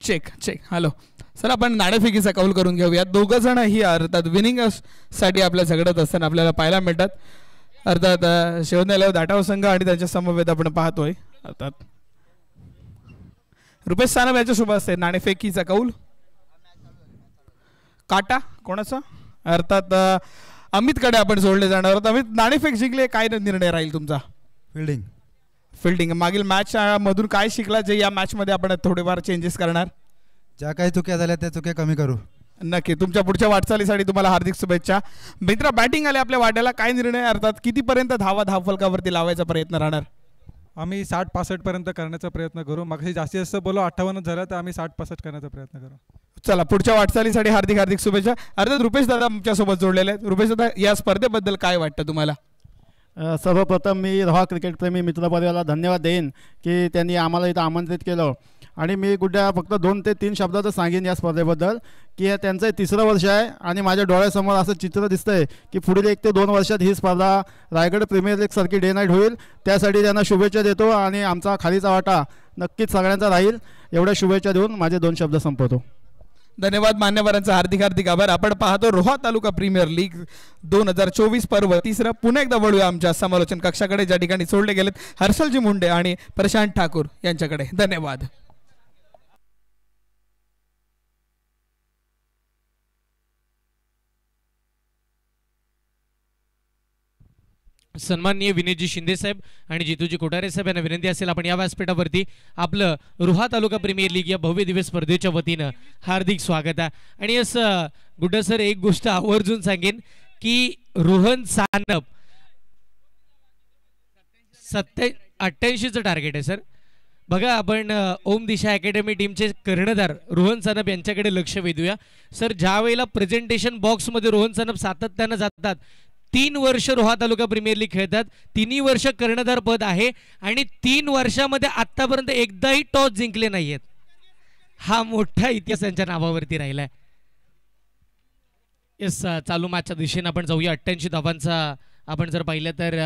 Check check. Hello sir, आपण नाणेफेकीचा कौल करून घेऊया. दोघं जण ही अर्थात विनिंग साठी आपल्या झगडत असताना आपल्याला पाहायला मिळतात. अर्थात शिवनेलव दाटाव संघ आणि त्यांच्या समवेत आपण पाहतोय. अर्थात रुपेश सानप याच्या शुभ असते. नाणेफेकीचा कौल काटा कोणाचा? अर्थात अमितकडे आपण जोडले जाणार आहोत. अमित, नाणेफेक जिंकले, काय निर्णय राहील तुमचा? फिल्डिंग. फिल्डिंग. मागील मॅच मधून काय शिकला जे या मॅच मध्ये आपण थोडेफार चेंजेस करणार? ज्या काही चुक्या झाल्या त्या चुक्या कमी करू. नक्की. तुमच्या पुढच्या वाटचालीसाठी तुम्हाला हार्दिक शुभेच्छा. मित्रा, बॅटिंग आले आपल्या वाट्याला, काय निर्णय? अर्थात कितीपर्यंत धावफलकावरती लावायचा प्रयत्न राहणार? आम्ही 60-65 पर्यंत करण्याचा प्रयत्न करू. मग जास्तीत जास्त बोलो 58 झालं तर आम्ही 60-65 करण्याचा प्रयत्न करू. चला, पुढच्या वाटचालीसाठी हार्दिक हार्दिक शुभेच्छा. अर्थात रुपेश दादा आमच्यासोबत जोडलेले आहेत. रुपेश दादा, या स्पर्धेबद्दल काय वाटतं तुम्हाला? सर्वप्रथम मी रोहा क्रिकेटप्रेमी मित्रपरिवाराला धन्यवाद देईन की त्यांनी आम्हाला इथं आमंत्रित केलं. आणि मी गुड्या फक्त 2 ते 3 शब्दातच सांगेन या स्पर्धेबद्दल की त्यांचं 3रं वर्ष आहे आणि माझ्या डोळ्यासमोर असं चित्र दिसतंय की पुढील 1 ते 2 वर्षात ही स्पर्धा रायगड प्रीमियर लीग सारखी डे नाईट होईल. त्यासाठी त्यांना शुभेच्छा देतो आणि आमचा खालीचा वाटा नक्कीच सगळ्यांचा राहील. एवढ्या शुभेच्छा देऊन माझे 2 शब्द संपवतो. धन्यवाद. मान्यवरांचा हार्दिक हार्दिक आभार. आपण पाहतो रोहा तालुका प्रीमियर लीग 2024 पर्व 3. पुन्हा एकदा वळूया आमच्या समालोचन कक्षाकडे, ज्या ठिकाणी सोडले गेलेत हर्षलजी मुंडे आणि प्रशांत ठाकूर यांच्याकडे. धन्यवाद. सन्माननीय विनीतजी शिंदे साहेब आणि जितूजी कोठारे साहेब यांना विनंती असेल आपण या व्यासपीठावरती आपलं रुहा तालुका प्रीमियर लीग या भव्य दिव्य स्पर्धेच्या वतीनं हार्दिक स्वागत आहे. आणि असं गुड्डा सर, एक गोष्ट आवर्जून सांगेन की रोहन सानप 88चं टार्गेट आहे सर. बघा, आपण ओम दिशा अकॅडमी टीमचे कर्णधार रोहन सानप यांच्याकडे लक्ष वेधूया. सर, ज्या वेळेला प्रेझेंटेशन बॉक्समध्ये रोहन सानप सातत्यानं जातात, 3 वर्ष रोहा तालुका प्रीमियर लीग खेळतात, 3 वर्ष कर्णधार पद आहे आणि 3 वर्षामध्ये आतापर्यंत एकदाही टॉस जिंकले नाहीयेत. हा मोठा इतिहास त्यांच्या नावावरती राहिलाय. येस, चालू मॅचच्या दिशेने आपण जाऊया. 88 धावांचा आपण जर पाहिलं तर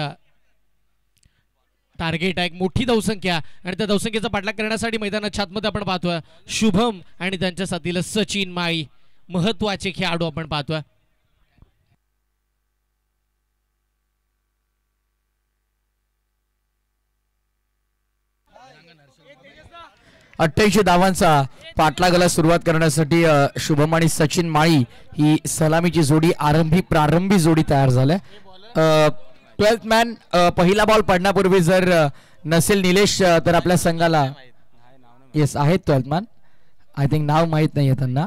टार्गेट आहे, एक मोठी धावसंख्या आणि त्या धावसंख्येचा पाठलाग करण्यासाठी मैदानाच्या आतमध्ये आपण पाहतोय शुभम आणि त्यांच्या साथीला सचिन माळी, महत्वाचे खेळाडू आपण पाहतोय. 88 धावांचा पाठलागाला सुरुवात करण्यासाठी शुभम आणि सचिन माळी ही सलामीची जोडी प्रारंभी जोडी तयार झाल्या. 12th मॅन पहिला बॉल पडण्यापूर्वी जर नसेल निलेश तर आपल्या संघाला येस आहेत 12th मॅन. आय थिंक नाव माहित नाहीये त्यांना.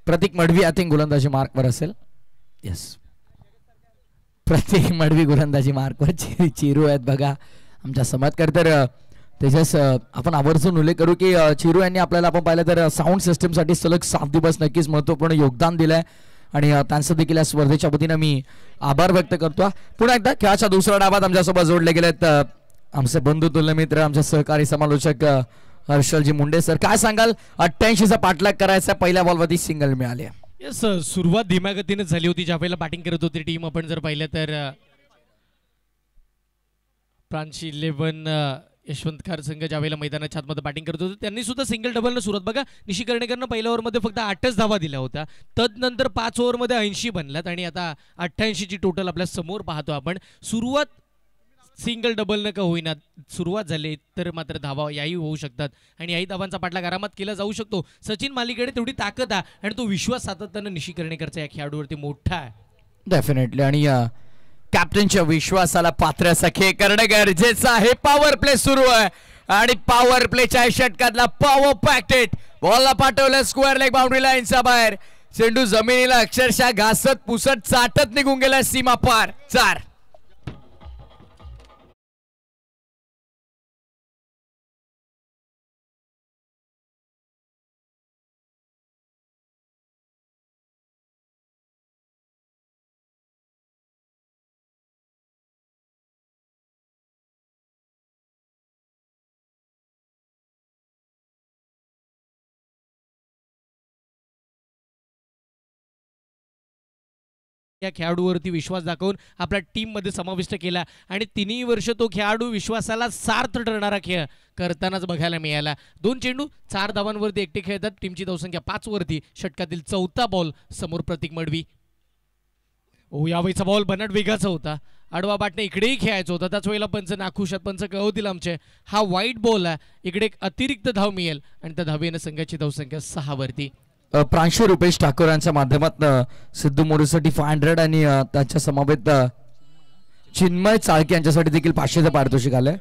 प्रतीक मडवी आय थिंक गोलंदाजी मार्कवर असेल. येस, प्रत्येक मडवी गोलंदाजी मार्कवर. चिरू आहेत बघा आमच्या समजकर. तर तेजस, आपण आवर्जून उल्लेख करू की चिरू यांनी आपल्याला आपण पाहिलं तर साऊंड सिस्टमसाठी सलग 7 दिवस नक्कीच महत्त्वपूर्ण योगदान दिलंय आणि त्यांचं देखील या स्पर्धेच्या वतीनं मी आभार व्यक्त करतो. पुन्हा एकदा खेळाच्या दुसऱ्या डावात आमच्यासोबत जोडले गेलेत आमचे बंधू तुल्य मित्र, आमचे सहकारी समालोचक हर्षलजी मुंडे. सर, काय सांगाल? 88चा पाठलाग करायचा, पहिल्या बॉलवरती सिंगल मिळाले. येस, सुरुवात धीम्या गतीने झाली होती ज्या वेळेला बॅटिंग करत होती टीम. आपण जर पाहिलं तर फ्रान्स 11 यशवंतकार संघ ज्या वेळेला मैदानाच्या आतमध्ये बॅटिंग करत होते त्यांनी सुद्धा सिंगल डबलनं सुरुवात. बघा, निशी कर्णेकरनं पहिल्या ओव्हरमध्ये फक्त 8च धावा दिल्या होत्या. तदनंतर 5 ओव्हरमध्ये 80 बनल्यात आणि आता 88ची टोटल आपल्या समोर पाहतो आपण. सुरुवात सिंगल डबल न का होईना सुरुवात झाली तर मात्र धावा याही होऊ शकतात आणि याही धावांचा पाठलाग आरामात केला जाऊ शकतो. सचिन मालिकडे तेवढी ताकद आहे आणि तो विश्वास सातत्यानं निशी कर्णेकरचा या खेळाडूवरती मोठा आहे. डेफिनेटली. आणि कॅप्टनच्या विश्वासाला पात्र सखे करणं गरजेचं आहे. पॉवर प्ले सुरू आहे आणि पॉवर प्लेच्या षटकातला पॉवर पॅक्टेड बॉलला पाठवलं स्क्वेअर लेग बाउंड्री लाईनच्या बाहेर. चेंडू जमिनीला अक्षरशः घासत पुसत चाटत निघून गेला सीमा पार. 4 या खेळाडूवरती विश्वास दाखवून आपल्या टीममध्ये समाविष्ट केला आणि 3 वर्ष तो खेळाडू विश्वासाला सार्थ ठरणारा खेळ करतानाच बघायला मिळाला. 2 चेंडू 4 धावांवरती एकटे खेळतात. टीमची धावसंख्या 5 वरती. षटकातील 4था बॉल समोर प्रतीक मडवी. यावेळीचा बॉल बनाट वेगाचा होता. आडवा बाटने इकडेही खेळायचं होतं. त्याच वेळेला पंच नाखुशात पंच कळवतील आमचे हा वाईट बॉल आहे. इकडे एक अतिरिक्त धाव मिळेल आणि त्या धावेनं संघाची धावसंख्या 6 वरती. प्रांशु रुपेश ठाकूर यांच्या माध्यमातून सिद्धू मोरेसाठी 500 आणि त्यांच्या समवेत चिन्मय चाळके यांच्यासाठी देखील 500चं पारितोषिक आलंय.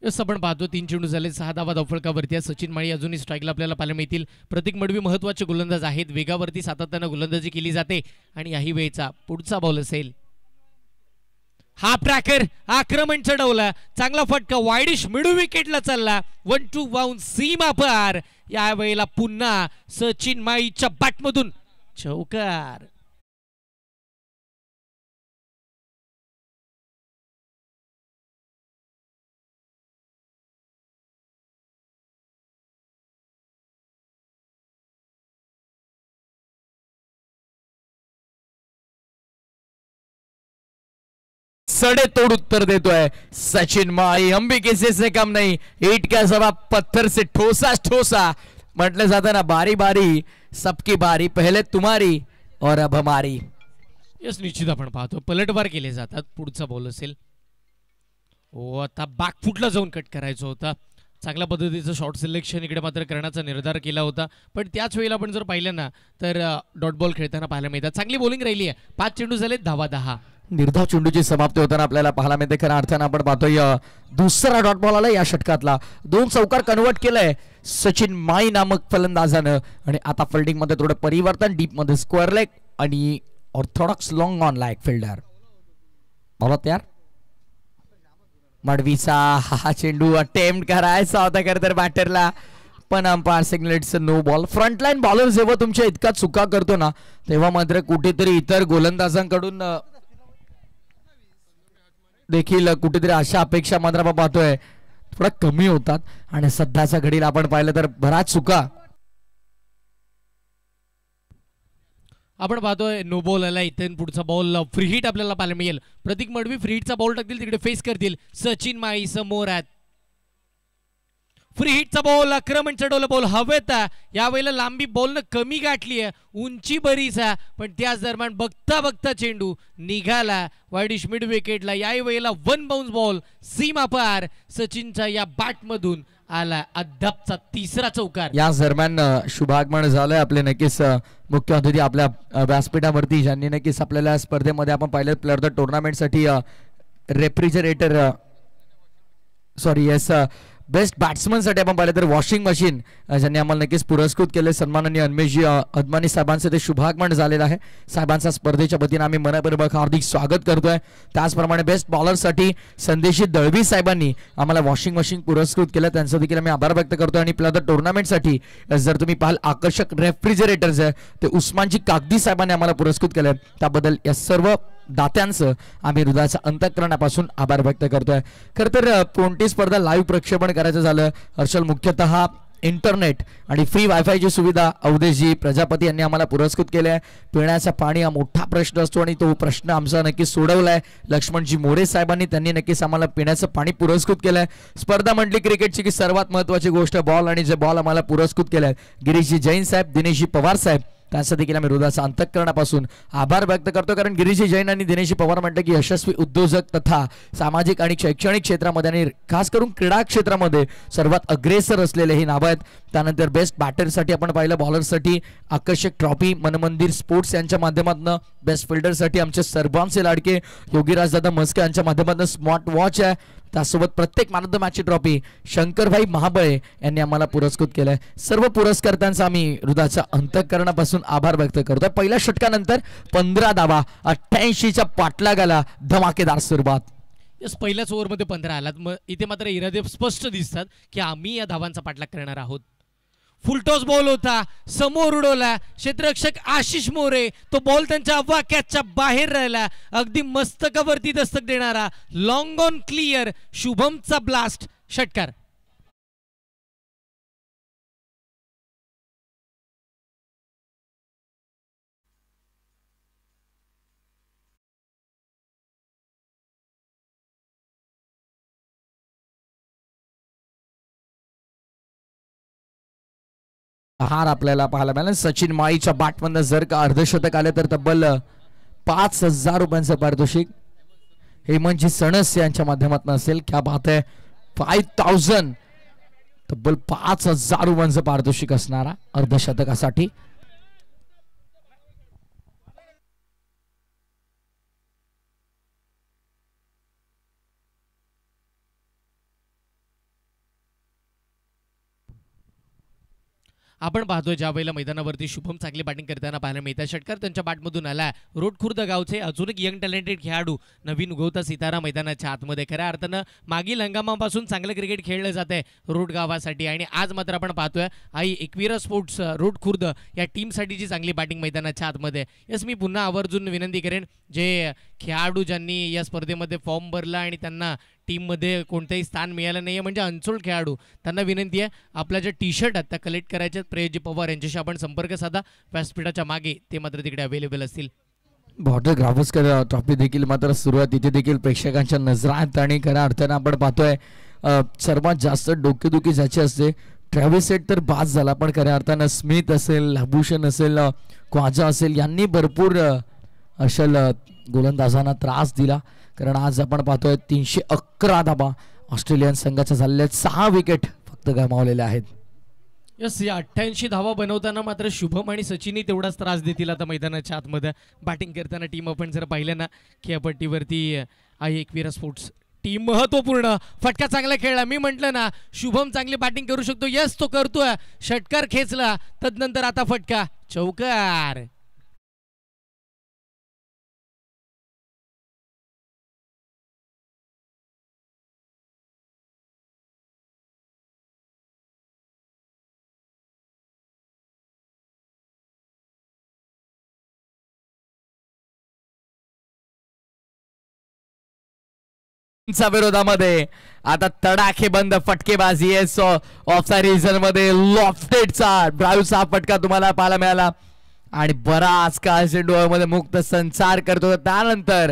आपण पाहतो 3 चेंडू झाले 6 धावा धावफलकावरती आहे. सचिन माळी अजूनही स्ट्राईकला आपल्याला पाहायला मिळतील. प्रतीक मडवी महत्वाचे गोलंदाज आहेत. वेगावरती सातत्यानं गोलंदाजी केली जाते आणि याही वेळचा पुढचा बॉल असेल. हा ट्रॅकर आक्रमण चढवला. चांगला फटका वाईडिश मिडू विकेटला चालला. 1-2 वाहून सीमा पार. या वेळेला पुन्हा सचिन माळीच्या बॅटमधून चौकार. सडेतोड उत्तर देतोय सचिन माळी. अंबिकेसे से कम नहीं, ईट का जवाब पत्थर से ठोसा ठोसा म्हटलं जातं ना. बारी बारी सबकी बारी, पहले तुम्हारी और अब हमारी. यस निश्चित आपण पाहतो पलटवार केले जातात. पुढचा बॉल असेल. आता बॅकफुटला जाऊन कट करायचं होता. चांगल्या पद्धतीचं शॉर्ट सिलेक्शन इकडे मात्र करण्याचा निर्धार केला होता. पण त्याच वेळेला आपण जर पाहिलं ना तर डॉट बॉल खेळताना पाहायला मिळतात. चांगली बॉलिंग राहिली आहे. 5 चेंडू झाले धावा 10. निर्धाव चेंडूची समाप्ती होताना आपल्याला पाहायला मिळते. खऱ्या अर्थानं आपण पाहतोय दुसरा डॉट बॉल आला या षटकातला. 2 चौकार कन्वर्ट केलंय सचिन माळी नामक फलंदाजानं. आणि आता फिल्डिंग मध्ये थोडं परिवर्तन. डीप मध्ये स्क्वेअर लेग आणि Orthodox long on like fielder. बोला तयार. मडवीचा हा चेंडू अटेम्प्ट करायचा होता खरं तर बॅटरला, पण umpire signal it's no ball. Frontline bowler जेव्हा तुमच्या इतका चुका करतो ना तेव्हा मात्र कुठेतरी इतर गोलंदाजांकडून देखील कुठेतरी अशा अपेक्षा मात्र आपण पाहतोय थोडा कमी होतात. आणि सध्याच्या घडीला आपण पाहिलं तर बराच चुका आपण पाहतोय. नो बॉल आला इथून पुढचा बॉल फ्री हिट आपल्याला पाहायला मिळेल. प्रतीक मडवी फ्री हिटचा बॉल टाकतील. तिकडे फेस करतील सचिन माळी समोर आहेत. फ्री हिटचा बॉल आक्रमण चढवलं. बॉल हवेत. यावेळेला लांबी बॉलनं कमी गाठली आहे. उंची बरीच आहे पण त्याच दरम्यान बघता बघता चेंडू निघाला वाईडिश मिड विकेटला. याही वेळेला 1 बाउन्स बॉल सीमा पार. सचिनच्या या बॅटमधून आला अद्यापचा 3रा चौकार. या दरम्यान शुभागमन झालंय आपले नक्कीच मुख्य अतिथी आपल्या व्यासपीठावरती, ज्यांनी नक्कीच आपल्याला स्पर्धेमध्ये आपण पाहिलं प्लेअर द टुर्नामेंटसाठी refrigerator sorry yes best batsman साठी आपण पाहिलं तर वॉशिंग मशीन ज्यांनी आम्हाला नक्कीच पुरस्कृत केले. सन्माननीय अन्मेशजी अदमानी साहेबांचे ते शुभागमन झालेलं आहे. साहेबांचा स्पर्धेच्या वतीने आम्ही मनपूर्वक हार्दिक स्वागत करतोय. त्याचप्रमाणे बेस्ट बॉलरसाठी संदेशी दळवी साहेबांनी आम्हाला वॉशिंग मशीन पुरस्कृत केलं, त्यांचा देखील आम्ही आभार व्यक्त करतोय. आणि प्लेअर द टुर्नामेंटसाठी जर तुम्ही पाहाल आकर्षक रेफ्रिजरेटर्स आहे ते उस्मानजी कागदी साहेबांनी आम्हाला पुरस्कृत केलं. त्याबद्दल या सर्व दात्यांचं आम्ही हृदयाच्या अंतःकरणापासून आभार व्यक्त करतोय. खरं तर कोणती स्पर्धा लाईव्ह प्रक्षेपण करायचं झालं हर्षल मुख्यतः इंटरनेट आणि फ्री वायफायची सुविधा अवधेशजी प्रजापती यांनी आम्हाला पुरस्कृत केले आहे. पिण्याचा पाणी हा मोठा प्रश्न असतो आणि तो प्रश्न आमचा नक्कीच सोडवलाय. लक्ष्मणजी मोरे साहेबांनी त्यांनी नक्कीच आम्हाला पिण्याचं पाणी पुरस्कृत केलंय. स्पर्धा म्हटली क्रिकेटची की सर्वात महत्वाची गोष्ट बॉल, आणि जे बॉल आम्हाला पुरस्कृत केलंय गिरीशजी जैन साहेब, दिनेशजी पवार साहेब, त्यांचा देखील आम्ही हृदयाच्या अंतःकरणापासून आभार व्यक्त करतो. कारण गिरीशजी जैन आणि दिनेशजी पवार म्हटलं की यशस्वी उद्योजक तथा सामाजिक आणि शैक्षणिक क्षेत्रामध्ये आणि खास करून क्रीडा क्षेत्रामध्ये सर्वात अग्रेसर असलेले हे नाव आहेत. त्यानंतर बेस्ट बॅटरसाठी आपण पाहिलं, बॉलरसाठी आकर्षक ट्रॉफी मनमंदिर स्पोर्ट्स यांच्या माध्यमातून, बेस्ट फिल्डरसाठी आमचे सर्वांचे लाडके योगीराज दादा मस्के यांच्या माध्यमातून स्मार्ट वॉच आहे. त्यासोबत प्रत्येक मॅन ऑफ द मॅचची ट्रॉफी शंकरभाई महाबळे यांनी आम्हाला पुरस्कृत केलंय. सर्व पुरस्कर्त्यांचा आम्ही हृदयाच्या अंतःकरणापासून आभार व्यक्त करतोय. पहिल्या षटकानंतर 15 धावा 88च्या पाठलागाला धमाकेदार सुरुवात. यस पहिल्याच ओव्हरमध्ये 15 आलात. मग इथे मात्र इरादे स्पष्ट दिसतात की आम्ही या धावांचा पाठलाग करणार आहोत. फुलटॉस बॉल होता, समोर उडवला क्षेत्ररक्षक आशिष मोरे. तो बॉल त्यांच्या अव्वा कॅचच्या बाहेर राहिला. अगदी मस्तकावरती दस्तक देणारा लॉंग ऑन क्लिअर शुभमचा ब्लास्ट षटकार. हार आपल्याला पाहायला मिळाला. सचिन माळीच्या बॅटमधनं जर का अर्धशतक आले तर तब्बल 5,000 रुपयांचं पारितोषिक हेमंतजी सणस यांच्या माध्यमातून असेल. क्या बात आहे. 5,000 तब्बल 5,000 रुपयांचं पारितोषिक असणारा अर्धशतकासाठी. आपण पाहतोय ज्या वेळेला मैदानावरती शुभम चांगली बॅटिंग करताना पाहायला मिळतात. षटकार त्यांच्या बॅटमधून आला. रोडखुर्द गावचे अजून एक यंग टॅलेंटेड खेळाडू नवीन उगवता सितारा मैदानाच्या आतमध्ये. खऱ्या अर्थानं मागील हंगामापासून चांगलं क्रिकेट खेळलं जात आहे रोड गावासाठी आणि आज मात्र आपण पाहतोय आई एकविरा स्पोर्ट्स रोडखुर्द या टीमसाठीची चांगली बॅटिंग मैदानाच्या आतमध्ये. यस, मी पुन्हा आवर्जून विनंती करेन जे खेळाडू ज्यांनी या स्पर्धेमध्ये फॉर्म भरला आणि त्यांना टीममध्ये कोणतंही स्थान मिळालं नाही आहे म्हणजे अनसोल्ड खेळाडू, त्यांना विनंती आहे आपल्या ज्या टी शर्ट आहेत त्या कलेक्ट करायच्या. प्रेयजी पवार यांच्याशी आपण संपर्क साधा. व्यासपीठाच्या मागे ते मात्र तिकडे अवेलेबल असतील. बॉर्डर गावस्कर ट्रॉफी देखील मात्र सुरुवात तिथे देखील प्रेक्षकांच्या नजरात आणि खऱ्या अर्थानं आपण पाहतोय सर्वात जास्त डोकेदुखी ज्याची असते ट्रॅव्हिस हेड तर बाद झाला, पण खऱ्या अर्थानं स्मिथ असेल, लभूषण असेल, ख्वाजा असेल यांनी भरपूर अशल गोलंदाजांना त्रास दिला. कारण आज आपण पाहतोय 311 धाबा ऑस्ट्रेलियन संघाच्या झालेल्या 6 विकेट फक्त गमावलेल्या आहेत. यस, या 88 धावा बनवताना मात्र शुभम आणि सचिनही तेवढाच त्रास देतील आता मैदानाच्या आतमध्ये. बॅटिंग करताना टीम आपण जर पाहिलं ना खेळपट्टीवरती आहे एकविरा स्पोर्ट्स टीम महत्वपूर्ण. फटका चांगला खेळला. मी म्हटलं ना शुभम चांगली बॅटिंग करू शकतो. यस, तो करतोय. षटकार खेचला, तदनंतर आता फटका, चौकार. विरोधामध्ये आता तडाखे बंद फटकेबाजी आहे. ऑफसाइड रिझन मध्ये लॉफ्टेडचा ड्राईव्हचा फटका तुम्हाला पाहायला मिळाला आणि बराच काळ चेंडूमध्ये मुक्त संचार करतो. त्यानंतर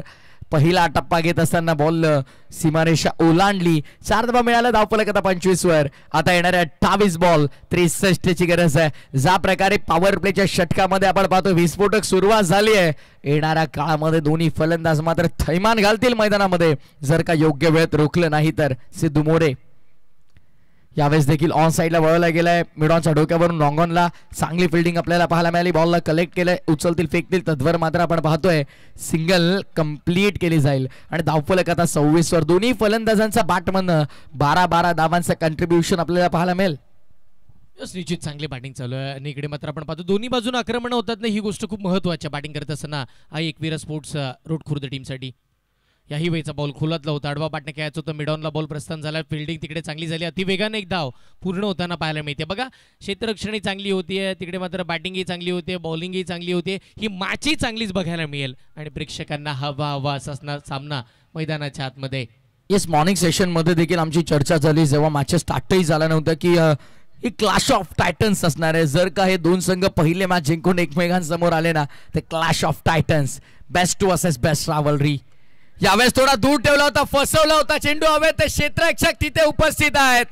पहिला टप्पा घेत असताना बॉल सीमारेषा ओलांडली. 4 धावा मिळाला. धावफलक आता 25 वर. आता येणाऱ्या 28 बॉल 63 ची गरज आहे. ज्या प्रकारे पॉवर प्लेच्या षटकामध्ये आपण पाहतो विस्फोटक सुरुवात झाली आहे. येणाऱ्या काळामध्ये दोन्ही फलंदाज मात्र थैमान घालतील मैदानामध्ये जर का योग्य वेळेत रोखलं नाही तर. सिद्धू मोरे यावेळेस देखील ऑन साईडला वळवला गेलाय. मिडॉनच्या डोक्यावरून लॉंगॉनला चांगली फिल्डिंग आपल्याला पाहायला मिळाली. बॉलला कलेक्ट केलंय. उचलतील फेकतील तद्वर मात्र आपण पाहतोय सिंगल कंप्लीट केली जाईल आणि धावफलक आता 26 वर. दोन्ही फलंदाजांचा बॅटमधनं 12-12 धावांचं कंट्रीब्युशन आपल्याला पाहायला मिळेल. निश्चित चांगली बॅटिंग चालू आहे आणि इकडे मात्र आपण पाहतो दोन्ही बाजून आक्रमण होतात ना, ही गोष्ट खूप महत्वाची बॅटिंग करत असताना. आई एकविरा स्पोर्ट्स रोडखुर्द टीमसाठी याही वेळचा बॉल खोलातला होता. आडवा पाटणे खेळायचं होतं. मिडॉनला बॉल प्रस्थान झाला. फिल्डिंग तिकडे चांगली झाली. अतिवेगाने एक धाव पूर्ण होताना पाहायला मिळते. बघा, क्षेत्ररक्षणही चांगली होतीये तिकडे, मात्र बॅटिंगही चांगली होते, बॉलिंगही चांगली होते. ही मॅचही चांगलीच बघायला मिळेल आणि प्रेक्षकांना हवा हवा असा सामना मैदानाच्या आतमध्ये. येस, मॉर्निंग सेशन मध्ये देखील आमची चर्चा झाली जेव्हा मॅचेस स्टार्टही झाला नव्हतं की ही क्लॅश ऑफ टायटन्स असणार आहे. जर का हे दोन संघ पहिले मॅच जिंकून एकमेकांसमोर आले ना ते clash of titans, best to aces best rivalry. यावेळेस थोडा दूर ठेवला होता, फसवला होता चेंडू. हवे ते क्षेत्ररक्षक तिथे उपस्थित आहेत.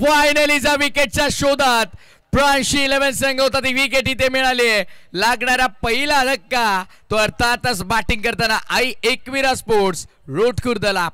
फायनलीचा विकेटच्या शोधात ब्रांशी 11 संघ होता. ती विकेट इथे मिळाली. लागणारा पहिला धक्का तो अर्थातच बॅटिंग करताना आई एकविरा स्पोर्ट्स रोडखुर्दला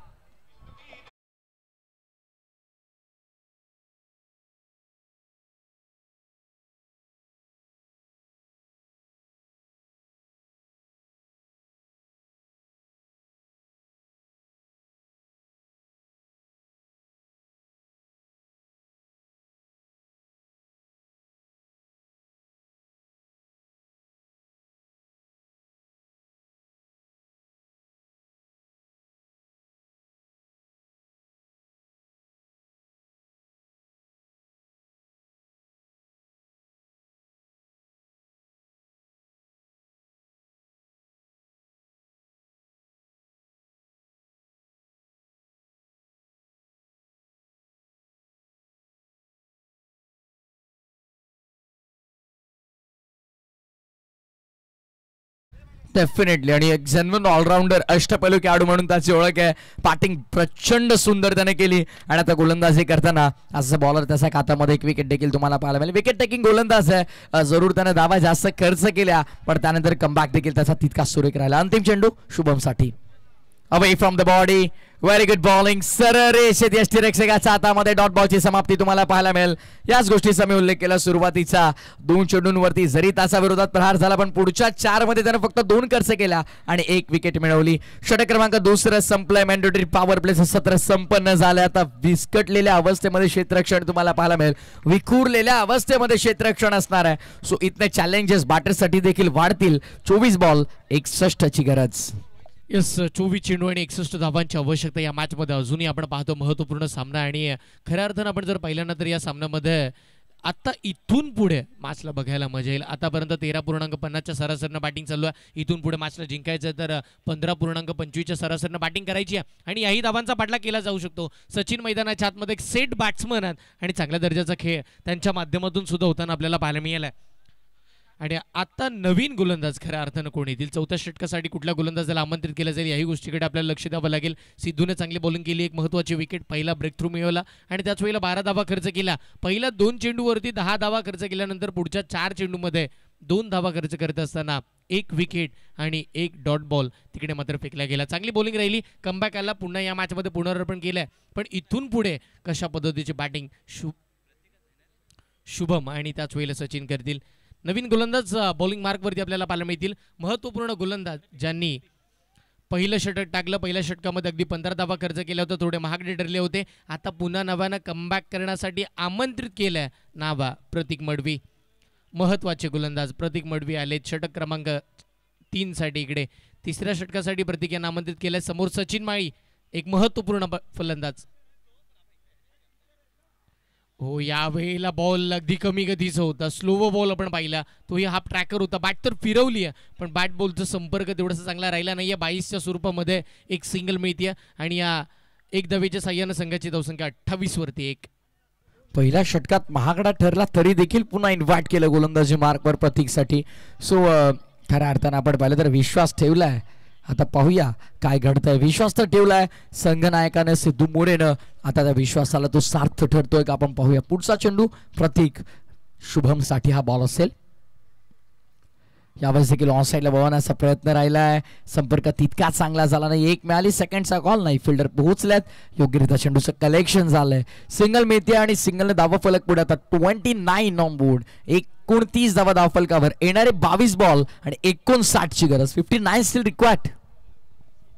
डेफिनेटली, आणि एक जेन्युइन ऑलराऊंडर अष्टपैलू खेळाडू म्हणून त्याची ओळख आहे. बॅटिंग प्रचंड सुंदर त्याने केली आणि आता गोलंदाजी करताना असं बॉलर त्याच्या खात्यामध्ये एक विकेट देखील तुम्हाला पाहायला मिळेल. विकेट टेकिंग गोलंदाज आहे. जरूर त्याने धावा जास्त खर्च केल्या पण त्यानंतर कमबॅक देखील त्याचा तितकाच सुरेख राहिला. अंतिम चेंडू शुभमसाठी. Away from the body, very good bowling. सरळ रेषेत यष्टिरक्षकाच्या हातामध्ये डॉट बॉलची समाप्ती तुम्हाला पाहायला मिळेल. याच गोष्टीचा मी उल्लेख केला सुरुवातीचा. 2 चेंडूंवरती जरी तासा विरोधात प्रहार झाला पण पुढच्या 4 मध्ये त्याने फक्त 2 खर्च केला आणि 1 विकेट मिळवली. षटक क्रमांक 2 संपलाय. मॅन्डेटरी पॉवर प्लेचं सत्र संपन्न झालं. आता विस्कटलेल्या अवस्थेमध्ये क्षेत्ररक्षण तुम्हाला पाहायला मिळेल. विखुरलेल्या अवस्थेमध्ये क्षेत्ररक्षण असणार आहे. सो इतने चॅलेंजेस बॅटरसाठी देखील वाढतील. 24 बॉल 61 ची गरज. यस, 24 चेंडू आणि 61 धावांची आवश्यकता या मॅचमध्ये अजूनही आपण पाहतो. महत्त्वपूर्ण सामना आणि खऱ्या अर्थानं आपण जर पाहिलं ना तर या सामन्यामध्ये आता इथून पुढे मॅचला बघायला मजा येईल. आतापर्यंत 13.50च्या सरासरीनं बॅटिंग चालू आहे. इथून पुढे मॅचला जिंकायचं तर 15.25च्या सरासरीनं बॅटिंग करायची आहे आणि याही धावांचा पाठलाग केला जाऊ शकतो. सचिन मैदानाच्या आतमध्ये एक सेट बॅट्समन आहेत आणि चांगल्या दर्जाचा खेळ त्यांच्या माध्यमातून सुद्धा होताना आपल्याला पाहायला मिळाला आहे. आणि आता नवीन गोलंदाज खऱ्या अर्थानं कोण येतील, 4थ्या षटकासाठी कुठल्या गोलंदाजाला आमंत्रित केलं जाईल याही गोष्टीकडे आपल्याला लक्ष द्यावं लागेल. सिद्धूने चांगली बॉलिंग केली, एक महत्त्वाची विकेट, पहिला ब्रेक थ्रू मिळवला आणि त्याच वेळेला 12 धावा खर्च केला. पहिल्या 2 चेंडूवरती 10 धावा खर्च केल्यानंतर पुढच्या 4 चेंडूमध्ये 2 धावा खर्च करत असताना 1 विकेट आणि 1 डॉट बॉल तिकडे मात्र फेकला गेला. चांगली बॉलिंग राहिली, कमबॅक आला, पुन्हा या मॅचमध्ये पुनरार्पण केलंय. पण इथून पुढे कशा पद्धतीची बॅटिंग शुभम आणि त्याच वेळेला सचिन करतील. नवीन गोलंदाज बॉलिंग मार्कवरती आपल्याला पाहायला मिळतील. महत्त्वपूर्ण गोलंदाज ज्यांनी पहिलं षटक टाकलं, पहिल्या षटकामध्ये अगदी 15 धावा खर्च केला होता, थोडे महागडे ठरले होते. आता पुन्हा नव्यानं कमबॅक करण्यासाठी आमंत्रित केलंय नावा प्रतीक मडवी. महत्त्वाचे गोलंदाज प्रतीक मडवी आले षटक क्रमांक 3 साठी. इकडे 3ऱ्या षटकासाठी प्रतीक यांना आमंत्रित केलंय. समोर सचिन माळी, एक महत्त्वपूर्ण फलंदाज. हो, यावेळेला बॉल अगदी कमी गतीचा होता, स्लो बॉल आपण पाहिला. तोही हाफ ट्रॅकर होता. बॅट तर फिरवली आहे पण बॅट बॉलचा संपर्क तेवढासा चांगला राहिला नाही आहे. 22च्या स्वरूपामध्ये एक सिंगल मिळते आणि या एक धावेच्या साह्यानं संघाची धावसंख्या 28 वरती 1. पहिल्या षटकात महागडा ठरला तरी देखील पुन्हा इन्व्हाइट केलं गोलंदाजी मार्कवर प्रतीकसाठी. सो खऱ्या अर्थानं आपण पाहिलं तर विश्वास ठेवलाय. आता पाहूया काय घडतंय. विश्वास तर ठेवलाय संघनायकानं सिद्धू मोरेनं. आता त्या विश्वासाला तो सार्थ ठरतोय का आपण पाहूया. पुढचा चेंडू प्रतीक शुभमसाठी हा बॉल असेल. यावेळेस देखील ऑन साईडला वळवण्याचा प्रयत्न राहिलाय. संपर्क तितका चांगला झाला नाही. 1 मिळाली, सेकंडचा कॉल नाही. फिल्डर पोहोचल्यात. योग्यरित्या चेंडूचं कलेक्शन झालंय. सिंगल मिळते आणि सिंगलने धावा फलक पुढे आता 29 ऑन बोर्ड. 29 धावा धाव फलकावर. येणारे 22 बॉल आणि 59 ची गरज. 59 स्टील रिक्वायर्ड.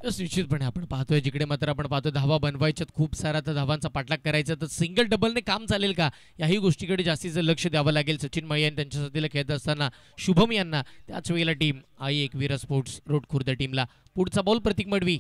निश्चितपणे आपण पाहतोय जिकडे मात्र आपण पाहतोय धावा बनवायच्यात, खूप सारा तर धावांचा पाठलाग करायचा. तर सिंगल डबलने काम चालेल का याही गोष्टीकडे जास्तीचं लक्ष द्यावं लागेल. सचिन माळी यांनी त्यांच्या साथीला खेळत असताना शुभम यांना, त्याच वेळेला टीम आई एकवीर स्पोर्ट्स रोड खुर्द टीमला. पुढचा बॉल प्रतीक मडवी.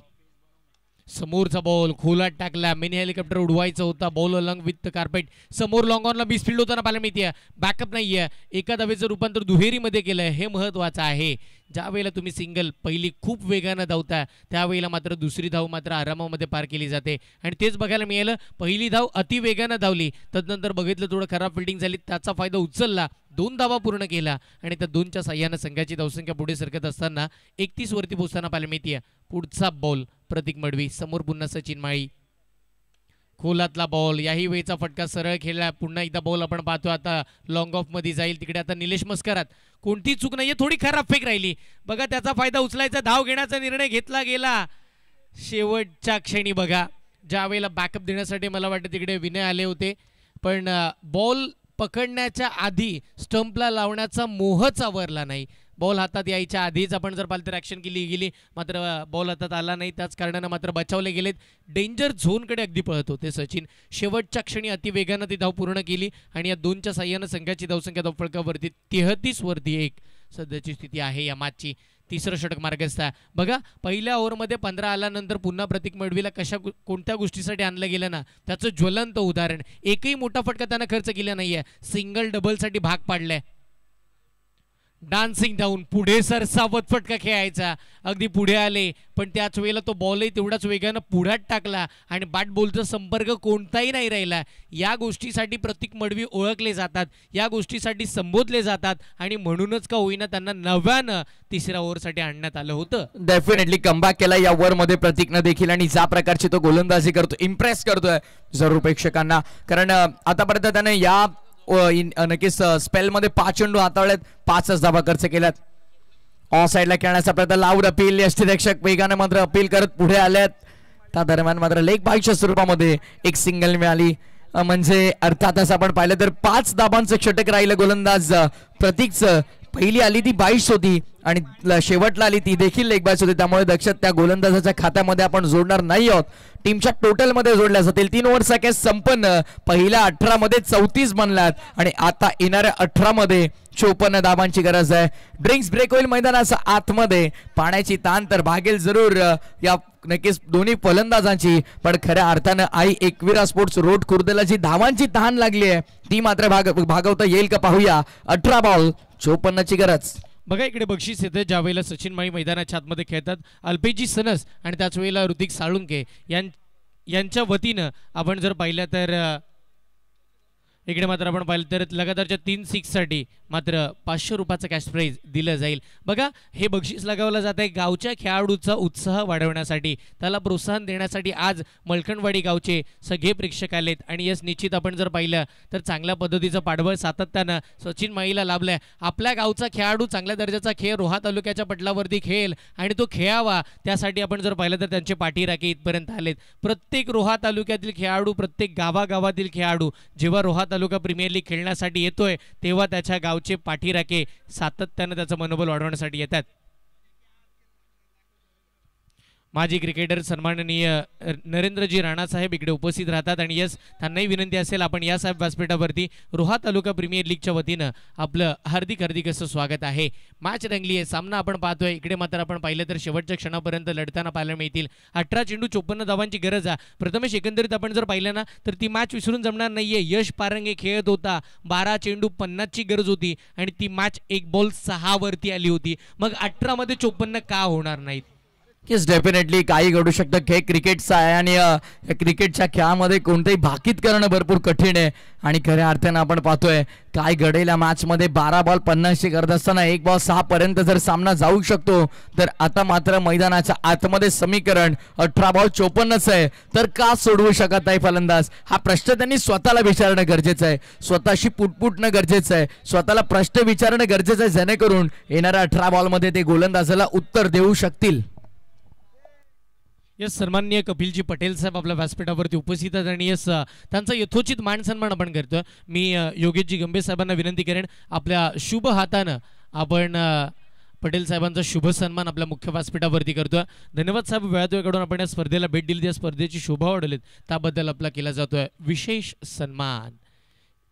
समोरचा बॉल खोलात टाकला. मिनी हेलिकॉप्टर उडवायचा होता. Ball along with carpet. समोर लॉंग ऑनला मिसफिल्ड होताना पाहायला मिळते. बॅकअप नाहीये. एका धावेचं रूपांतर दुहेरीमध्ये केलंय, हे महत्वाचं आहे. ज्या वेळेला तुम्ही सिंगल पहिली खूप वेगानं धावता त्यावेळेला मात्र दुसरी धाव मात्र आरामामध्ये पार केली जाते आणि तेच बघायला मिळालं. पहिली धाव अति वेगानं धावली, तदनंतर बघितलं थोडं खराब फिल्डिंग झाली, त्याचा फायदा उचलला, 2 धावा पूर्ण केला आणि त्या 2च्या साह्यानं संघाची धावसंख्या पुढे सरकत असताना 31 वरती पोहोचताना पाहायला मिळते. पुढचा बॉल प्रतीक मडवी. समोर पुन्हा सचिन माळी. खोलातला बॉल, याही वेळचा फटका सरळ खेळला. पुन्हा एकदा बॉल आपण पाहतो आता लॉंग ऑफ मध्ये जाईल. तिकडे आता निलेश मस्करात. कोणती चूक नाहीये, थोडी खराब फेक राहिली बघा. त्याचा फायदा उचलायचा, धाव घेण्याचा निर्णय घेतला गेला शेवटच्या क्षणी. बघा ज्या वेळेला बॅकअप देण्यासाठी मला वाटतं तिकडे विनय आले होते पण बॉल पकडण्याच्या आधी स्टंपला लावण्याचा मोहच आवरला नाही. बॉल हातात यायच्या आधीच आपण जर पाहिलं तर ॲक्शन केली गेली, मात्र बॉल हातात आला नाही. त्याच कारणानं मात्र बचावले गेलेत. डेंजर झोनकडे अगदी पळत होते सचिन. शेवटच्या क्षणी अतिवेगानं ती धाव पूर्ण केली आणि या 2च्या साह्यानं संघाची धावसंख्या धावफलकावरती 33 वरती 1 सध्याची स्थिती आहे या मॅचची. 3रं षटक मार्गस्थ आहे. बघा पहिल्या ओव्हरमध्ये 15 आल्यानंतर पुन्हा प्रतीक मडवीला कोणत्या गोष्टीसाठी आणलं गेलं ना, त्याचं ज्वलंत उदाहरण. एकही मोठा फटका त्यानं खर्च केला नाहीये. सिंगल डबलसाठी भाग पाडलाय. डान्सिंग डाऊन पुढे सरसावत फटका खेळायचा, अगदी पुढे आले पण त्याच वेळेला तो बॉलही तेवढाच वेगानं पुढ्यात टाकला आणि बॅट बॉलचा संपर्क कोणताही नाही राहिला. या गोष्टीसाठी प्रतीक मडवी ओळखले जातात, या गोष्टीसाठी संबोधले जातात आणि म्हणूनच का होईना त्यांना नव्यानं तिसऱ्या ओव्हरसाठी आणण्यात आलं होतं. डेफिनेटली कमबॅक केला या ओव्हर मध्ये प्रतीकनं देखील आणि ज्या प्रकारची तो गोलंदाजी करतो इम्प्रेस करतोय जरूर प्रेक्षकांना. कारण आतापर्यंत त्याने या नक्कीच स्पेल मध्ये 5 चेंडू हाताळलेत, 5च धावा खर्च केल्यात. ऑफ साइडला खेळण्याचा प्रयत्न, लाऊड अपील, यष्टीरक्षक वेगाने मात्र अपील करत पुढे आलेत. त्या दरम्यान मात्र लेग बाईच्या स्वरूपामध्ये एक सिंगल मिळाली. म्हणजे अर्थातच आपण पाहिलं तर 5 धाबांचं षटक राहिलं गोलंदाज प्रतीकचं. पहिली आली ती 22 होती आणि शेवटला आली ती देखील लेग बाईस होती. त्यामुळे दक्षत त्या गोलंदाजाच्या खात्यामध्ये आपण जोडणार नाही आहोत, टीमच्या टोटल मध्ये जोडल्या जातील. 3 ओव्हरचा खेळ संपन्न. पहिल्या 18 मध्ये 34 बनलात आणि आता येणाऱ्या 18 मध्ये 54 धाबांची गरज आहे. ड्रिंक्स ब्रेक होईल मैदानाच्या आतमध्ये, पाण्याची ताण तर भागेल जरूर या नक्कीच दोन्ही फलंदाजांची. पण खऱ्या अर्थानं आई एकविरा स्पोर्ट्स रोड कुर्देला जी धावांची ताण लागली आहे ती मात्र भागवता येईल का पाहूया. 18 बॉल 54ची गरज. बघा इकडे बक्षीस येते ज्या वेळेला सचिन माळी मैदानाच्या आतमध्ये खेळतात. अल्पेजी सनस आणि त्याच वेळेला ऋतिक साळुंके यांच्या वतीनं आपण जर पाहिलं तर इकडे मात्र आपण पाहिलं तर लगातारच्या 3 सिक्ससाठी मात्र 500 रुपयाचं कॅश प्राईज दिलं जाईल. बघा हे बक्षीस लगावलं जात आहे गावच्या खेळाडूचा उत्साह वाढवण्यासाठी, त्याला प्रोत्साहन देण्यासाठी. आज मलकणवाडी गावचे सगळे प्रेक्षक आलेत आणि यस निश्चित आपण जर पाहिलं तर चांगल्या पद्धतीचं पाठबळ सातत्यानं सचिन माळीला लाभलंय. आपल्या गावचा खेळाडू चांगल्या दर्जाचा खेळ रोहा तालुक्याच्या पटलावरती खेळेल आणि तो खेळावा त्यासाठी आपण जर पाहिलं तर त्यांचे पाठीराखे इथपर्यंत आलेत. प्रत्येक रोहा तालुक्यातील खेळाडू, प्रत्येक गावागावातील खेळाडू जेव्हा रोहा तालुका प्रीमियर लीग खेळण्यासाठी येतोय तेव्हा त्याच्या गावचे पाठीराखे सातत्याने त्याचं मनोबल वाढवण्यासाठी येतात. माजी क्रिकेटर सन्माननीय नरेंद्रजी राणा साहेब इकडे उपस्थित राहतात आणि यस त्यांनाही विनंती असेल आपण या साहेब व्यासपीठावरती रोहा तालुका प्रीमियर लीगच्या वतीनं आपलं हार्दिक हार्दिक असं स्वागत आहे. मॅच रंगली आहे, सामना आपण पाहतोय. इकडे मात्र आपण पाहिलं तर शेवटच्या क्षणापर्यंत लढताना पाहायला मिळतील. 18 चेंडू 54 धावांची गरज आहे. प्रथमेश एकंदरीत आपण जर पाहिलं ना तर ती मॅच विसरून जमणार नाहीये. यश पारंगे खेळत होता, 12 चेंडू 50ची गरज होती आणि ती मॅच 1 बॉल 6 वरती आली होती. मग 18 मध्ये 54 का होणार नाहीत? येस डेफिनेटली काही घडू शकतं. खेळ क्रिकेटचा आहे आणि क्रिकेटच्या खेळामध्ये कोणतेही भाकीत करणं भरपूर कठीण आहे आणि खऱ्या अर्थानं आपण पाहतोय काय घडेल या मॅचमध्ये. 12 बॉल 50ची गरज असताना 1 बॉल 6 पर्यंत जर सामना जाऊ शकतो तर आता मात्र मैदानाच्या आतमध्ये समीकरण 18 बॉल 54च आहे. तर का सोडवू शकत नाही फलंदाज? हा प्रश्न त्यांनी स्वतःला विचारणं गरजेचं आहे, स्वतःशी पुटपुटणं गरजेचं आहे, स्वतःला प्रश्न विचारणं गरजेचं आहे जेणेकरून येणाऱ्या 18 बॉलमध्ये ते गोलंदाजाला उत्तर देऊ शकतील. यस सन्माननीय कपिलजी पटेल साहेब आपल्या व्यासपीठावरती उपस्थित आहेत आणि यस त्यांचा यथोचित मान सन्मान आपण करतो. मी योगेशजी गंभीर साहेबांना विनंती करेन आपल्या शुभ हातानं आपण पटेल साहेबांचा शुभ सन्मान आपल्या मुख्य व्यासपीठावरती करतोय. धन्यवाद साहेब, वेळात वेळ काढून आपण या स्पर्धेला भेट दिली, त्या स्पर्धेची शोभा वाढवलीत त्याबद्दल आपला केला जातोय विशेष सन्मान.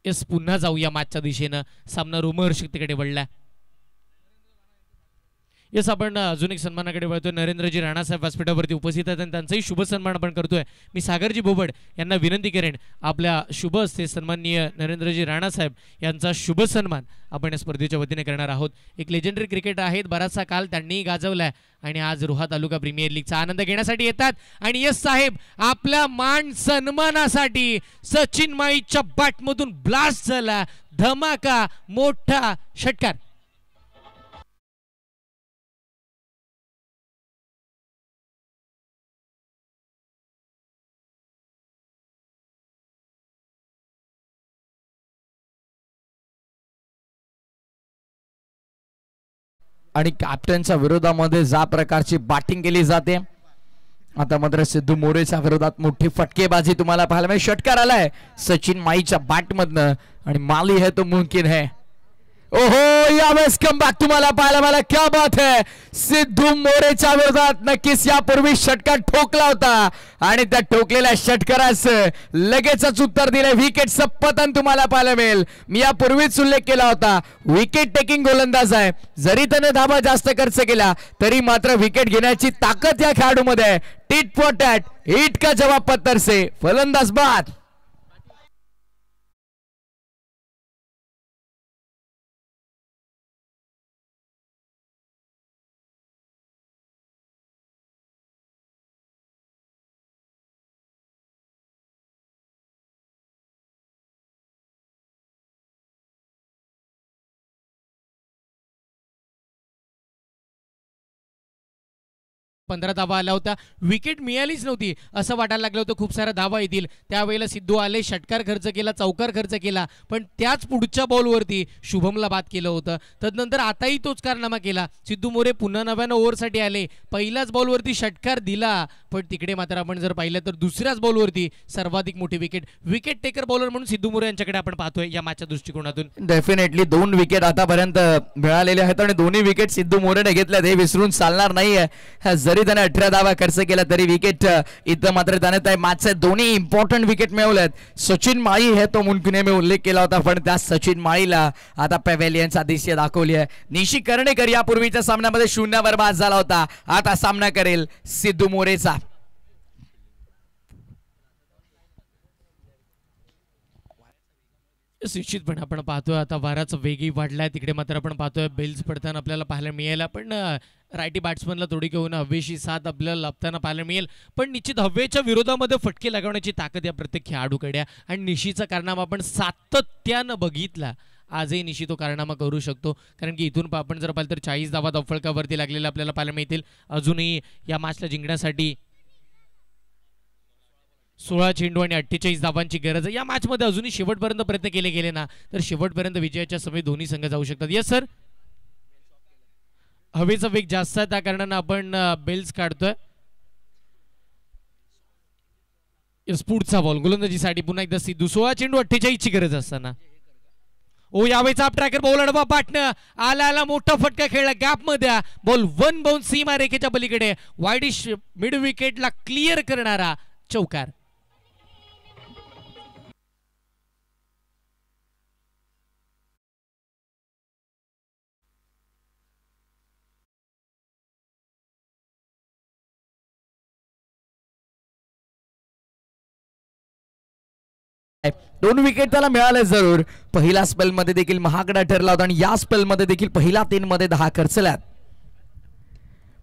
यस पुन्हा जाऊया मॅचच्या दिशेनं. सामना रोमहर्षकतेकडे वळला. यस आपण अजून एक सन्मानाकडे वळतोय. नरेंद्रजी राणा साहेब व्यासपीठावरती उपस्थित आहेत आणि त्यांचाही शुभ सन्मान आपण करतोय. मी सागरजी बोबड यांना विनंती करेन आपल्या शुभ हस्ते सन्माननीय नरेंद्रजी राणा साहेब यांचा शुभ सन्मान आपण या स्पर्धेच्या वतीने करणार आहोत. एक लेजेंडरी क्रिकेटर आहेत, बराचसा काल त्यांनीही गाजवलाय आणि आज रोहा तालुका प्रीमियर लीगचा आनंद घेण्यासाठी येतात. आणि यस साहेब आपल्या मान सन्मानासाठी सचिन माळीच्या बॅटमधून ब्लास्ट झाला, धमाका, मोठा षटकार. आणि कॅप्टनच्या विरोधामध्ये ज्या प्रकारची बॅटिंग केली जाते आता मात्र सिद्धू मोरेच्या विरोधात मोठी फटकेबाजी तुम्हाला पाहायला मिळेल. षटकार आलाय सचिन माळीच्या बॅटमधनं आणि माली है तो मुमकिन है. ओहो यावेळेस कमबॅक तुम्हाला पाहायला मला, क्या बात है. सिद्धू मोरेच्या विरोधात नक्कीच यापूर्वी षटकार ठोकला होता आणि त्या ठोकलेल्या षटकारास लगेचच उत्तर दिले. विकेटचं पतन तुम्हाला पाहायला मिळेल. मी यापूर्वीच उल्लेख केला होता विकेट टेकिंग गोलंदाज आहे. जरी त्याने धाबा जास्त खर्च केला तरी मात्र विकेट घेण्याची ताकद या खेळाडूमध्ये आहे. टिट फॉर टॅट, हिट का जवाब पत्थर से, फलंदाज बाद. 15 धावा आल्या होत्या. विकेट मिळालीच नव्हती असं वाटायला लागलं होतं खूप साऱ्या धावा येतील. त्यावेळेला सिद्धू आले, षटकार खर्च केला, चौकार खर्च केला, पण त्याच पुढच्या बॉलवरती शुभमला बाद केलं होतं. तदनंतर आताही तोच कारनामा केला. सिद्धू मोरे पुन्हा नव्यानं ओव्हरसाठी आले, पहिल्याच बॉलवरती षटकार दिला, पण तिकडे मात्र आपण जर पाहिलं तर दुसऱ्याच बॉलवरती सर्वाधिक मोठी विकेट टेकर बॉलर म्हणून सिद्धू मोरे यांच्याकडे आपण पाहतोय या मॅचच्या दृष्टिकोनातून. डेफिनेटली 2 विकेट आतापर्यंत मिळालेले आहेत आणि दोन्ही विकेट सिद्धू मोरेने घेतल्यात, हे विसरून चालणार नाहीये. जरी त्याने 18 धावा खर्च केला तरी विकेट इथं मात्र त्याने मॅचचे दोन्ही इम्पॉर्टंट विकेट मिळवलेत. सचिन माळी हे तो मुनकुने मी उल्लेख केला होता, पण त्या सचिन माळीला आता पॅव्हेलियनचा दिशा दाखवली आहे. निशी कर्णेकर यापूर्वीच्या सामन्यामध्ये 0 बाद झाला होता, आता सामना करेल सिद्धू मोरेचा. निश्चितपणे आपण पाहतोय आता वाराचा वेगही वाढलाय. तिकडे मात्र आपण पाहतोय बेल्स पडताना आपल्याला पाहायला मिळेल, पण रायटी बॅट्समनला थोडी घेऊन हवेशी साथ आपल्याला लाभताना पाहायला मिळेल. पण निश्चित हवेच्या विरोधामध्ये फटके लागवण्याची ताकद या प्रत्येक खेळाडूकडे आहे आणि निशीचा कारनामा आपण सातत्यानं बघितला. आजही निशी तो कारनामा करू शकतो, कारण की इथून आपण जर पाहिलं तर 40 धावा दफळकावरती लागलेल्या आपल्याला पाहायला मिळतील. अजूनही या मॅचला जिंकण्यासाठी 16 चेंडू आणि 48 धावांची गरज आहे. या मॅचमध्ये अजूनही शेवटपर्यंत प्रयत्न केले गेले ना तर शेवटपर्यंत विजयाच्या समीप दोन्ही संघ जाऊ शकतात. यस सर, हवेचा वेग जास्त आहे त्या कारणानं आपण बेल्स काढतोय. पुढचा बॉल गोलंदाजीसाठी पुन्हा एकदा सिद्धू. 16 चेंडू 48 ची गरज असताना यावेळेचा आप ट्रॅकर बॉल अडवा पाटणं आला मोठा फटका खेळला गॅप मध्ये. बॉल 1 बाउंस सीमा रेखेच्या पलीकडे वाईडिश मिड विकेटला क्लिअर करणारा चौकार. दोन विकेट त्याला मिळाले जरूर. पहिला स्पेल मध्ये देखील महागडा ठरला होता आणि या स्पेल मध्ये देखील पहिला 3 मध्ये 10 खर्चल्यात.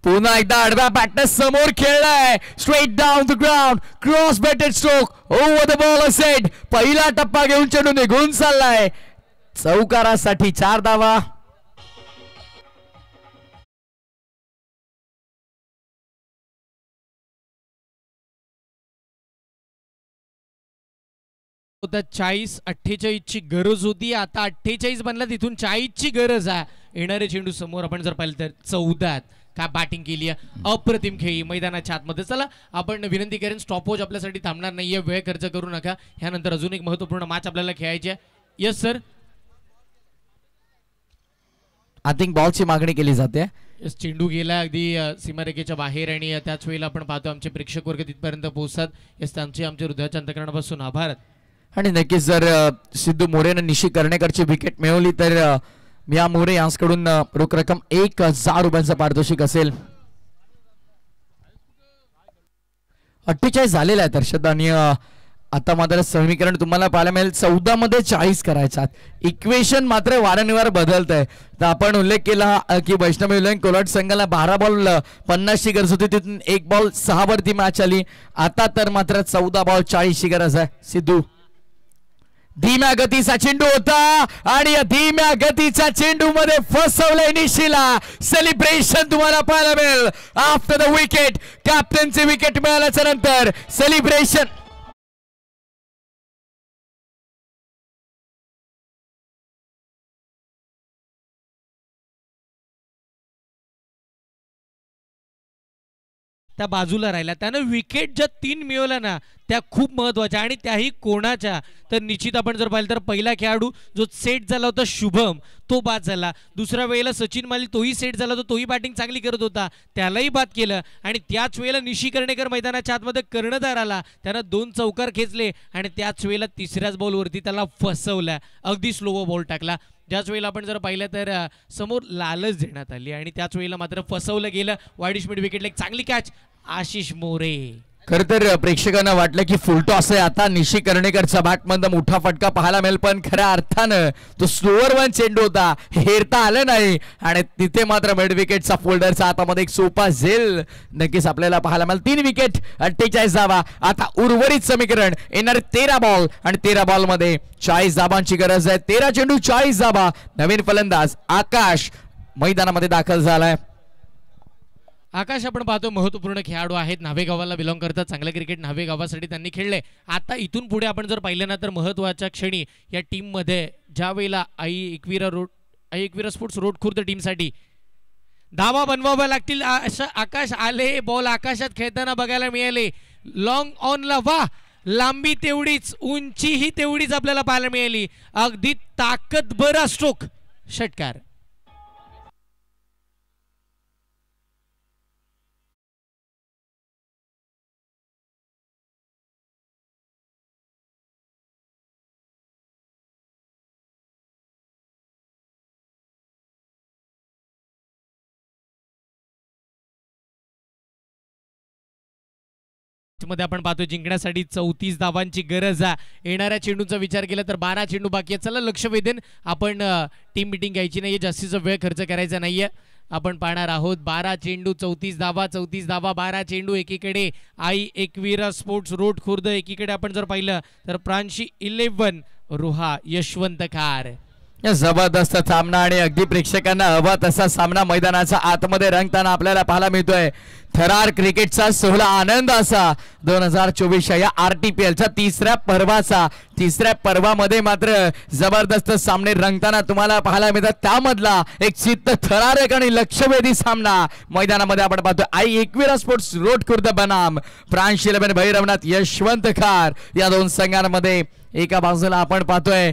पुन्हा एकदा आडव्या बॅटने समोर खेळलाय, straight down the ground, cross batted stroke over the ball set. पहिला टप्पा घेऊन चेंडू निघून चाललाय. चौकारासाठी 4 धावा. होता 40-48 ची गरज होती, आता 48 बनला, तिथून 40 ची गरज आहे. येणारे चेंडू समोर आपण जर पाहिलं तर 14 काय बॅटिंग केली आहे, अप्रतिम खेळी मैदानाच्या आतमध्ये. चला आपण विनंती करेन स्टॉपवॉच आपल्यासाठी थांबणार नाहीये, वेळ खर्च करू नका. ह्यानंतर अजून एक महत्त्वपूर्ण मॅच आपल्याला खेळायची आहे. यस सर, आय थिंक बॉलची मागणी केली जाते. चेंडू गेला अगदी सीमारेखेच्या बाहेर आणि त्याच वेळेला आपण पाहतो आमचे प्रेक्षक वर्ग तिथपर्यंत पोहोचतात. यस, त्यांचे आमच्या हृदयाच्या अंतकरणापासून आभार. आणि नक्कीच जर सिद्धू मोरेने निशी कर्णेकरची विकेट मिळवली तर मिया मोरे यांच्याकडून रोख रक्कम 1000 रुपयांचं पारितोषिक असेल. 48 झालेला आहे दर्शक, आणि आता मात्र समीकरण तुम्हाला पाहायला मिळेल 14 मध्ये 40 करायच्यात. इक्वेशन मात्र वारंवार बदलत आहे. तर आपण उल्लेख केला की वैष्णवी उल्लेख कोलाट संघाला 12 बॉल 50 ची गरज होती, तिथून 1 बॉल 6 वरती मॅच आली. आता तर मात्र 14 बॉल 40 ची गरज आहे. सिद्धू धीम्या गतीचा चेंडू होता आणि या धीम्या गतीच्या चेंडू मध्ये फसवलंय निशीला. सेलिब्रेशन तुम्हाला पाहायला मिळेल आफ्टर द विकेट. कॅप्टनची विकेट मिळाल्याच्या नंतर सेलिब्रेशन. त्या बाजूला राहिला, त्यानं विकेट ज्या 3 मिळवल्या ना त्या खूप महत्वाच्या, आणि त्याही कोणाच्या तर निश्चित आपण जर पाहिलं तर पहिला खेळाडू जो सेट झाला होता शुभम तो बाद झाला. दुसऱ्या वेळेला सचिन माली तोही सेट झाला होता, तोही बॅटिंग चांगली करत होता, त्यालाही बाद केलं. आणि त्याच वेळेला निशी कर्णेकर मैदानाच्या आतमध्ये कर्णधार आला, त्यानं 2 चौकार खेचले आणि त्याच वेळेला तिसऱ्याच बॉलवरती त्याला फसवलं, अगदी स्लो बॉल टाकला. ज्याच वेळेला आपण जर पाहिलं तर समोर लालच देण्यात आली आणि त्याच वेळेला मात्र फसवलं गेलं. वाईडिश मिड विकेटला एक चांगली कॅच आशिष मोरे. खर तर प्रेक्षकांना वाटलं की फुल टॉस आहे, आता निशी कर्णेकरच्या बॅटमध्ये मोठा फटका पाहायला मिळेल, पण खऱ्या अर्थानं तो स्लोअर 1 चेंडू होता, हेरता आलं नाही आणि तिथे मात्र मिड विकेटचा फोल्डरचा हातामध्ये एक सोपा झेल नक्कीच आपल्याला पाहायला मिळेल. 3 विकेट 48 धावा. आता उर्वरित समीकरण येणार 13 बॉल आणि 13 बॉल मध्ये 40 धाबांची गरज आहे. 13 चेंडू 40 धाबा. नवीन फलंदाज आकाश मैदानामध्ये दाखल झालाय. आकाश आपण पाहतो महत्वपूर्ण खेळाडू आहेत, न्हावे गावाला बिलॉंग करतात, चांगलं क्रिकेट न्हावे गावासाठी त्यांनी खेळलंय. आता इथून पुढे आपण जर पाहिलं ना तर महत्त्वाच्या क्षणी या टीममध्ये ज्या वेळेला आई एकविरा स्पोर्ट्स रोड खुर्द टीमसाठी धावा बनवाव्या लागतील असं आकाश आले, बॉल आकाशात खेळताना बघायला मिळाले. लॉंग ऑनला वा, लांबी तेवढीच, उंचीही तेवढीच आपल्याला पाहायला मिळाली. अगदी ताकदभर स्ट्रोक, षटकार. मध्ये आपण पाहतो जिंकण्यासाठी 34 धावांची गरज आहे. येणाऱ्या चेंडूचा विचार केला तर 12 चेंडू बाकी आहे. चला लक्ष वेधेन, आपण टीम मीटिंग घ्यायची नाहीये, जास्तीचा वेळ खर्च करायचा नाहीये. आपण पाहणार आहोत 12 चेंडू 34 धावा, 34 धावा 12 चेंडू. एकीकडे आई एकविरा स्पोर्ट्स रोड खुर्द, एकीकडे आपण जर पाहिलं तर प्रांशी 11 रुहा यशवंत खार. जबरदस्त सामना आणि अगदी प्रेक्षकांना हवा तसा सामना मैदानाचा आतमध्ये रंगताना आपल्याला पाहायला मिळतोय. थरार क्रिकेटचा सोहळा आनंद असा 2024 या RTPLच्या तिसऱ्या पर्वामध्ये मात्र जबरदस्त सामने रंगताना तुम्हाला पाहायला मिळतात. त्यामधला एक चित्त थरारक आणि लक्षवेधी सामना मैदानामध्ये आपण पाहतोय. आई एकविरा स्पोर्ट्स रोड खुर्द बनाम प्रांश 11 भैरवनाथ यशवंत खार या दोन संघांमध्ये. एका बाजूला आपण पाहतोय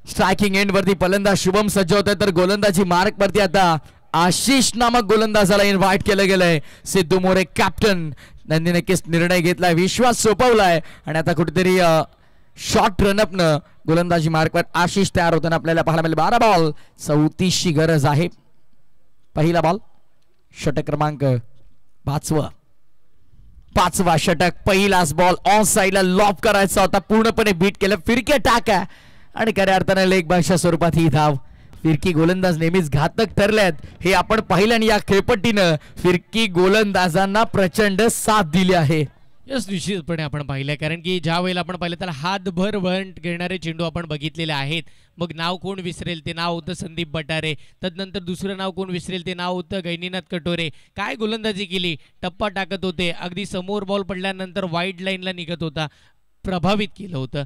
स्ट्रायकिंग एंड वरती फलंदाज शुभम सज्ज होते, तर गोलंदाजी मार्क वरती आता आशिष नामक गोलंदाजाला इन्व्हाइट केलं गेलंय. सिद्धू मोरे कॅप्टन, त्यांनी नक्कीच निर्णय घेतलाय, विश्वास सोपवलाय आणि आता कुठेतरी शॉर्ट रनअप न गोलंदाजी मार्कवर आशिष तयार होताना आपल्याला पाहायला मिळेल. 12 बॉल 34 ची गरज आहे. पहिला बॉल, षटक क्रमांक 5वा षटक, पहिलाच बॉल ऑन साइडला लॉब करायचा होता, पूर्णपणे बीट केलं. फिरके टाक आहे आणि खऱ्या अर्थाने लेग बायच्या स्वरूपात ही धाव. फिरकी गोलंदाज नेहमीच घातक ठरल्यात हे आपण पाहिलं आणि या खेळपट्टीनं फिरकी गोलंदाजांना प्रचंड साथ दिली आहे. यस, निश्चितपणे आपण पाहिलं, कारण की ज्या वेळेला आपण पाहिलं तर हातभर वळण घेणारे चेंडू आपण बघितलेले आहेत. मग नाव कोण विसरेल, ते नाव होतं संदीप बटारे. तदनंतर दुसरं नाव कोण विसरेल, ते नाव होतं गैनीनाथ कटोरे. काय गोलंदाजी केली, टप्पा टाकत होते, अगदी समोर बॉल पडल्यानंतर वाईड लाईनला निघत होता, प्रभावित केलं होतं.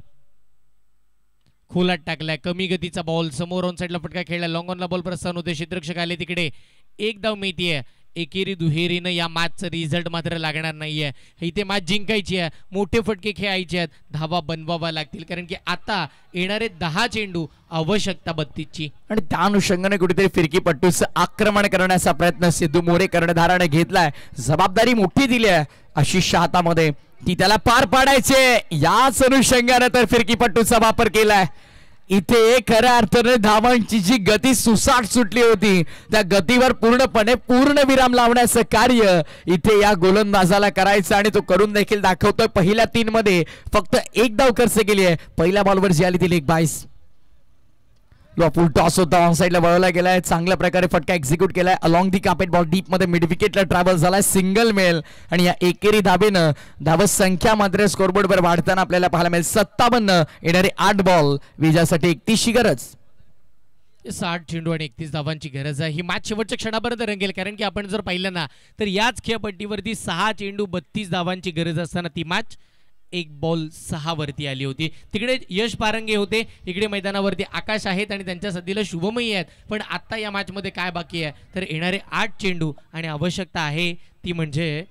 खोलात टाकलाय, कमी गतीचा बॉल, समोर ऑन साईडला फटका खेळला, लॉंग ऑनला बॉल प्रस्थान होते, क्षेत्ररक्षक आले तिकडे. एक धाव मिळतीये. एकेरी दुहेरीनं या मॅचचा रिझल्ट मात्र लागणार नाहीये. इथे मॅच जिंकायची आहे, मोठे फटके खेळायचे आहेत, धावा बनवावा लागतील, कारण की आता येणारे 10 चेंडू आवश्यकता 32 ची. आणि त्या अनुषंगाने कुठेतरी फिरकी पट्टूचं आक्रमण करण्याचा प्रयत्न सिद्धू मोरे कर्णधाराने घेतलाय. जबाबदारी मोठी दिली आहे आशिषच्या हातामध्ये, ती त्याला पार पाडायचे. याच अनुषंगाने तर फिरकी पट्टूचा वापर केलाय. इथे खऱ्या अर्थाने धावांची जी गती सुसाट सुटली होती, त्या गतीवर पूर्ण विराम लावण्याचं कार्य इथे या गोलंदाजाला करायचं आणि तो करून देखील दाखवतोय. पहिल्या 3 मध्ये फक्त एक धाव खर्च केली आहे. पहिल्या बॉलवर जी आली ती लेग बाईस. फुल टॉस होता, ऑन साइडला वळवला गेलाय, चांगल्या प्रकारे फटका एक्झिक्यूट केलाय. Along the carpet ball deep मध्ये मिड विकेटला ट्रॅव्हल झालाय, सिंगल मेल. आणि या एकेरी धाबेनं धाव संख्या मात्र स्कोरबोर्डवर वाढताना आपल्याला पाहायला मिळेल. 57, येणारे 8 बॉल, विजयासाठी 31 ची गरज. 60 चेंडू आणि 31 धावांची गरज आहे. ही मॅच शेवटच्या क्षणापर्यंत रंगेल, कारण की आपण जर पाहिलं ना तर याच खेळपट्टीवरती 6 चेंडू 32 धावांची गरज असताना ती मॅच 1 बॉल 6 वरती आली होती. तिकडे यश पारंगे होते, इकडे मैदानावरती आकाश आहेत आणि त्यांच्या सध्याला शुभमही आहेत. पण आता या मॅच मध्ये काय बाकी आहे तर येणारे 8 चेंडू आणि आवश्यकता आहे ती म्हणजे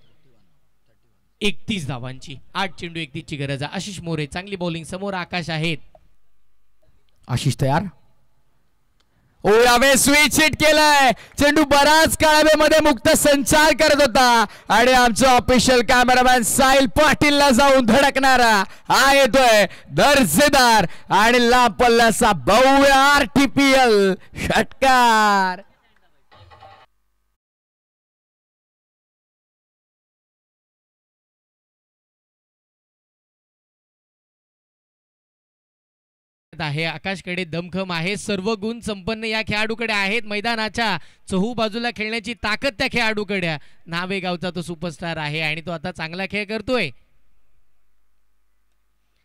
31 धावांची. 8 चेंडू 31 ची गरज आहे. आशिष मोरे, चांगली बॉलिंग, समोर आकाश आहेत. आशिष तयार, यावे स्विच हिट केलाय. चेंडू बराच काळ हवेमध्ये मुक्त संचार करत होता आणि आमचा ऑफिशियल कॅमेरामॅन साहिल पाटीलला जाऊन धडकणारा हा येतोय दर्जेदार आणि लांब पल्ल्याचा भव्य RTPL षटकार. आहे आकाशकडे दमखम आहे, सर्व गुण संपन्न या खेळाडूकडे आहेत. मैदानाच्या चहू बाजूला खेळण्याची ताकद त्या खेळाडूकडे. न्हावे गावचा तो सुपरस्टार आहे आणि तो आता चांगला खेळ करतोय.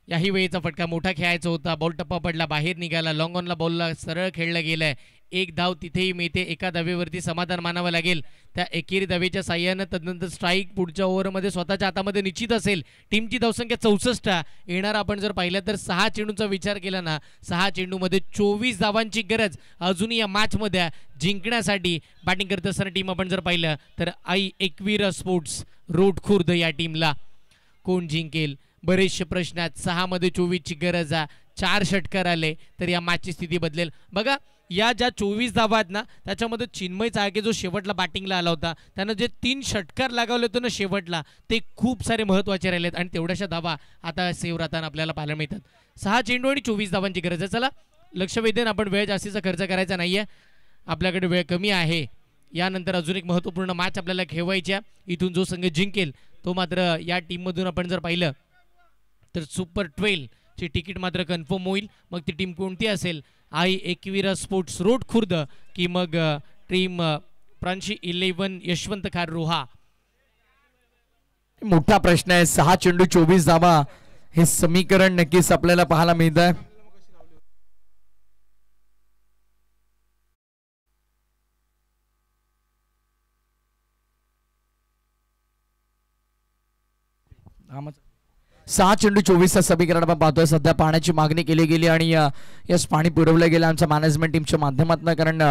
याही वेळेचा फटका मोठा खेळायचा होता, बॉल टप्पा पडला, बाहेर निघाला, लॉंग ऑनला बॉलला सरळ खेळला गेलाय. एक धाव तिथेही मिळते. एका धावेवरती समाधान मानावं लागेल. त्या एकेरी धावेच्या साह्यानं तदनंतर स्ट्राईक पुढच्या ओव्हरमध्ये स्वतःच्या हातामध्ये निश्चित असेल. टीमची धावसंख्या 64 येणार. आपण जर पाहिलं तर 6 चेंडूचा विचार केला ना, 6 चेंडूमध्ये 24 धावांची गरज अजूनही या मॅचमध्ये जिंकण्यासाठी. बॅटिंग करत असताना टीम आपण जर पाहिलं तर आई एकवीरा स्पोर्ट्स रोड खुर्द या टीमला कोण जिंकेल बरेचसे प्रश्न आहेत. 6 मध्ये 24ची गरज आहे. 4 षटकार आले तर या मॅचची स्थिती बदलेल. बघा या ज्या 24 धावा आहेत ना त्याच्यामध्ये चिन्मय चाळके जो शेवटला बॅटिंगला आला होता त्यानं जे 3 षटकार लगावले होते ना शेवटला ते खूप सारे महत्त्वाचे राहिलेत आणि तेवढ्याशा धावा आता सेव्ह राहताना आपल्याला पाहायला मिळतात. 6 चेंडू आणि 24 धावांची गरज आहे. चला लक्ष वेधेन, आपण वेळ जास्तीचा खर्च करायचा नाहीये, आपल्याकडे वेळ कमी आहे. यानंतर अजून एक महत्त्वपूर्ण मॅच आपल्याला खेळवायची आहे. इथून जो संघ जिंकेल तो मात्र या टीममधून आपण जर पाहिलं तर सुपर 12 ची तिकीट मात्र कन्फर्म होईल. मग ती टीम कोणती असेल, आई एकवीरा स्पोर्ट्स रोड खुर्द की मग टीम प्रांशी 11 यशवंत खार रोहा. मोठा प्रश्न आहे. 6 चेंडू 24 धावा हे समीकरण नक्कीच आपल्याला पाहायला मिळत आहे. सहा चेंडू 24 समीकरण आपण पाहतोय. सध्या पाण्याची मागणी केली गेली आणि यस पाणी पुरवलं गेलं आमच्या मॅनेजमेंट टीमच्या माध्यमातून. कारण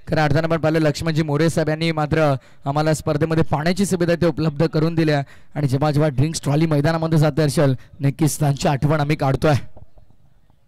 खऱ्या अर्थानं आपण पाहिलं लक्ष्मणजी मोरे साहेब यांनी मात्र आम्हाला स्पर्धेमध्ये पाण्याची सुविधा ते उपलब्ध करून दिल्या आणि जेव्हा जेव्हा ड्रिंक्स ट्रॉली मैदानामध्ये जाते हर्षल नक्कीच त्यांची आठवण आम्ही काढतोय.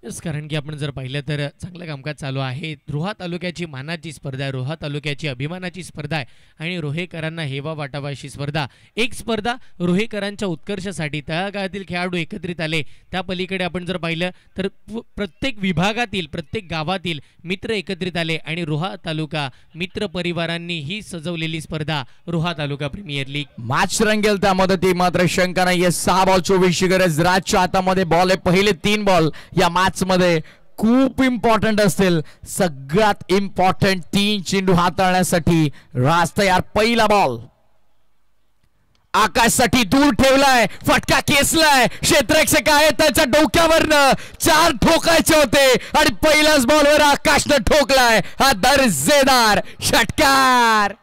यस, कारण की आपण जर पाहिलं तर चांगलं कामकाज चालू आहे. रोहा तालुक्याची मानाची स्पर्धा आहे, रोहा तालुक्याची अभिमानाची स्पर्धा आहे आणि रोहेकरांना हेवा वाटावा अशी स्पर्धा. एक स्पर्धा रोहेकरांच्या उत्कर्षासाठी तळागाळातील खेळाडू एकत्रित आले. त्या पलीकडे आपण जर पाहिलं तर प्रत्येक विभागातील प्रत्येक गावातील मित्र एकत्रित आले आणि रोहा तालुका मित्र परिवारांनी ही सजवलेली स्पर्धा रोहा तालुका प्रीमियर लीग मॅच रंगेल. त्यामध्ये ती मात्र शंका नाही. 6 बॉल 24ची गरज. राजच्या हातामध्ये बॉल आहे. पहिले 3 बॉल या मॅच मध्ये खूप इम्पॉर्टंट असतील. सगळ्यात इम्पॉर्टंट 3 चेंडू हाताळण्यासाठी राज तयार. पहिला बॉल आकाशसाठी दूर ठेवलाय, फटका खेचलाय. क्षेत्ररक्षक आहे त्याच्या डोक्यावरनं 4 ठोकायचे होते आणि पहिल्याच बॉलवर आकाशनं ठोकलाय. हा दर्जेदार षटकार.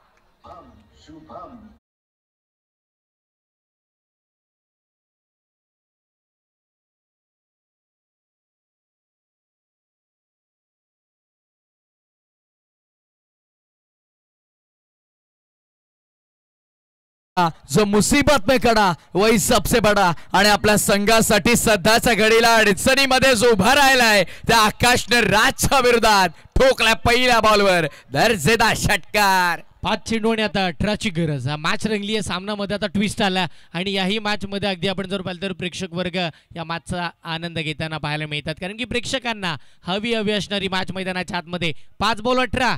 जो मुसीबत में खडा वही सबसे बडा आणि आपल्या संघासाठी सध्याच्या घडीला अडचणीमध्ये जो उभा राहिलाय त्या आकाशने राजच्या विरोधात ठोकला पहिल्या बॉलवर. दर्जेदार षटकार. 5 चेंडू आणि आता 18ची गरज. हा मॅच रंगली आहे. सामनामध्ये आता ट्विस्ट आला आणि याही मॅच मध्ये अगदी आपण जर पाहिलं तर प्रेक्षक वर्ग या मॅचचा आनंद घेताना पाहायला मिळतात. कारण की प्रेक्षकांना हवी असणारी मॅच मैदानाच्या आतमध्ये. 5 बॉल 18,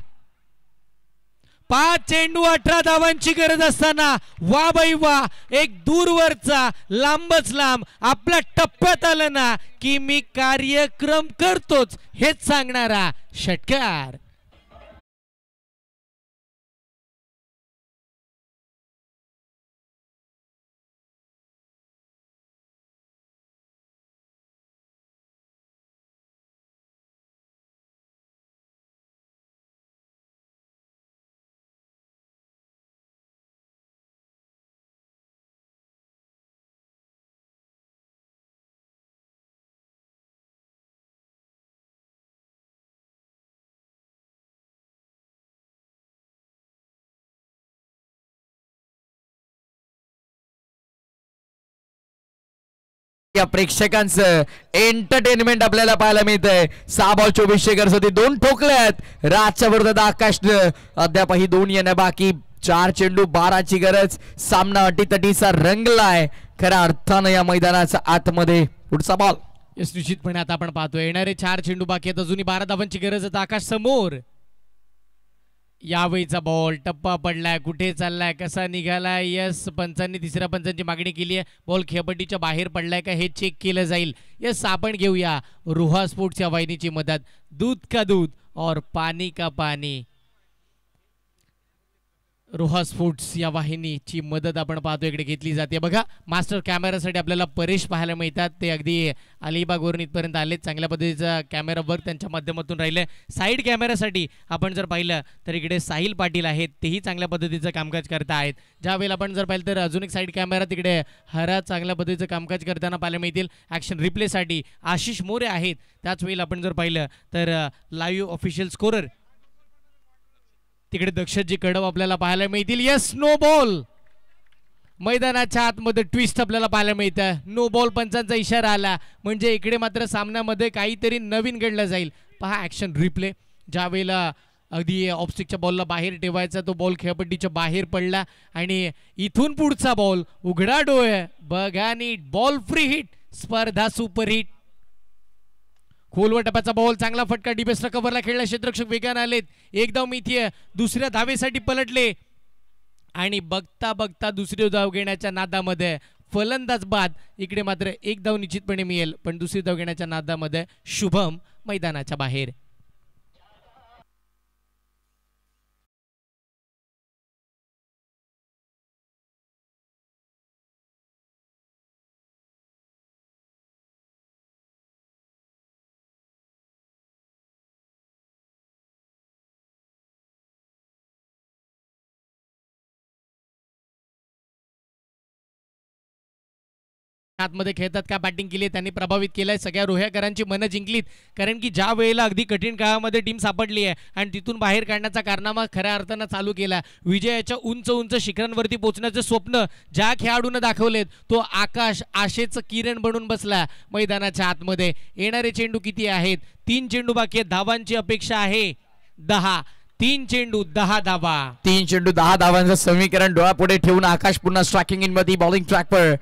5 चेंडू 18 धावांची गरज असताना वा बाई वा, एक दूरवरचा लांबच लांब आपल्या टप्प्यात आलं ना की मी कार्यक्रम करतोच हेच सांगणारा षटकार. या प्रेक्षकांचं एंटरटेनमेंट आपल्याला पाहायला मिळतंय. 6 बॉल 24 गरज होती. 2 ठोकले आहेत. राजच्या विरोधात आकाशनं अद्यापही 2 येणं बाकी. 4 चेंडू 12ची गरज. सामना अटीतटीचा रंगलाय खऱ्या अर्थानं या मैदानाच्या आतमध्ये. पुढचा बॉल. यस, निश्चितपणे आता आपण पाहतोय येणारे 4 चेंडू बाकी आहेत. अजूनही 12 धावांची गरज आहे. आकाश समोर. यावेळीचा बॉल टप्पा पडलाय. कुठे चाललाय, कसा निघालाय. यस, पंचांनी तिसऱ्या पंचांची मागणी केली आहे. बॉल खेळपट्टीच्या बाहेर पडलाय का हे चेक केलं जाईल. यस, आपण घेऊया रोहा स्पोर्ट्सच्या वाहिनीची मदत. दूध का दूध और पानी का पानी. रोहा स्पोर्ट्स या वाहिनीची मदत आपण पाहतो इकडे घेतली जाते बघा. मास्टर कॅमेरासाठी आपल्याला परेश पाहायला मिळतात. ते अगदी अलिबागवरून इथपर्यंत आले. चांगल्या पद्धतीचा कॅमेरा वर्क त्यांच्या माध्यमातून राहिलं. साईड कॅमेरासाठी आपण जर पाहिलं तर इकडे साहिल पाटील आहेत. तेही चांगल्या पद्धतीचं कामकाज करत आहेत. ज्यावेळेला आपण जर पाहिलं तर अजून एक साईड कॅमेरा तिकडे हरा चांगल्या पद्धतीचं कामकाज करताना पाहायला मिळतील. ॲक्शन रिप्लेसाठी आशिष मोरे आहेत. त्याच वेळेला आपण जर पाहिलं तर लाईव्ह ऑफिशियल स्कोरर तिकडे दक्षजी कडव आपल्याला पाहायला मिळतील. Yes, no ball. मैदानाच्या आतमध्ये ट्विस्ट आपल्याला पाहायला मिळतं. नो बॉल पंचांचा इशारा आला म्हणजे इकडे मात्र सामन्यामध्ये काहीतरी नवीन घडलं जाईल. पहा ॲक्शन रिप्ले. ज्या वेळेला अगदी ऑफस्टिकच्या बॉलला बाहेर ठेवायचा तो बॉल खेळपट्टीच्या बाहेर पडला आणि इथून पुढचा बॉल उघडा डोळे बघा नीट. Ball free hit. स्पर्धा सुपर हिट. खोलवर टप्प्याचा बॉल चांगला फटका डिबेस्टला कव्हरला खेळला. क्षेत्ररक्षक वेगाने आलेत. एक धाव मिळतीये. दुसऱ्या धावेसाठी पलटले आणि बघता बघता दुसरी धाव घेण्याच्या नादामध्ये फलंदाज बाद. इकडे मात्र एक धाव निश्चितपणे मिळेल पण दुसरी धाव घेण्याच्या नादामध्ये शुभम मैदानाच्या बाहेर. आतमध्ये खेळतात का बॅटिंग केली त्यांनी प्रभावित केलंय. सगळ्या रोह्याकरांची मनं जिंकलीत कारण की ज्या वेळेला अगदी कठीण काळामध्ये टीम सापडली आहे आणि तिथून बाहेर काढण्याचा कारनामा खऱ्या अर्थानं चालू केला. विजयाच्या उंच उंच शिखरांवरती पोहोचण्याचे स्वप्न ज्या खेळाडूनं दाखवलेत तो आकाश आशेचं किरण बनून बसला मैदानाच्या आतमध्ये. येणारे चेंडू किती आहेत? 3 चेंडू बाकी आहेत. धावांची अपेक्षा आहे 10. 3 चेंडू 10 धावा. 3 चेंडू 10 धावांचं समीकरण डोळ्यापुढे ठेवून आकाश पुन्हा स्ट्रायकिंग इन मध्ये बॉलिंग ट्रॅकवर.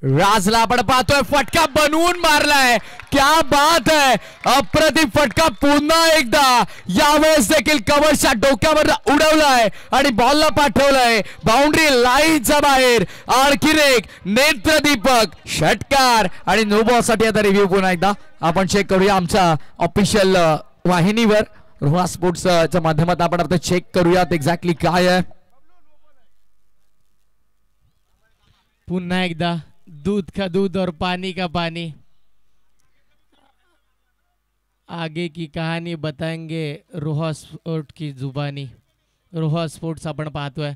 राजला आपण पाहतोय फटका बनवून मारलाय. क्या बात है. अप्रतिम फटका पुन्हा एकदा. यावेळेस देखील कव्हरच्या डोक्यावर उडवलाय आणि बॉलला पाठवलंय बाउंड्री लाईनच्या बाहेर. आणखीन एक नेत्रदीपक षटकार आणि नो बॉल साठी आता रिव्ह्यू पुन्हा एकदा आपण चेक करूया आमच्या ऑफिशियल वाहिनीवर. रोहा स्पोर्ट्सच्या माध्यमातून आपण आता चेक करूयात एक्झॅक्टली काय आहे. पुन्हा एकदा दूध का दूध और पानी का पानी. आगे की कहानी बताएंगे रोहा स्पोर्ट की जुबानी. रोहा स्पोर्ट्स आपण पाहतोय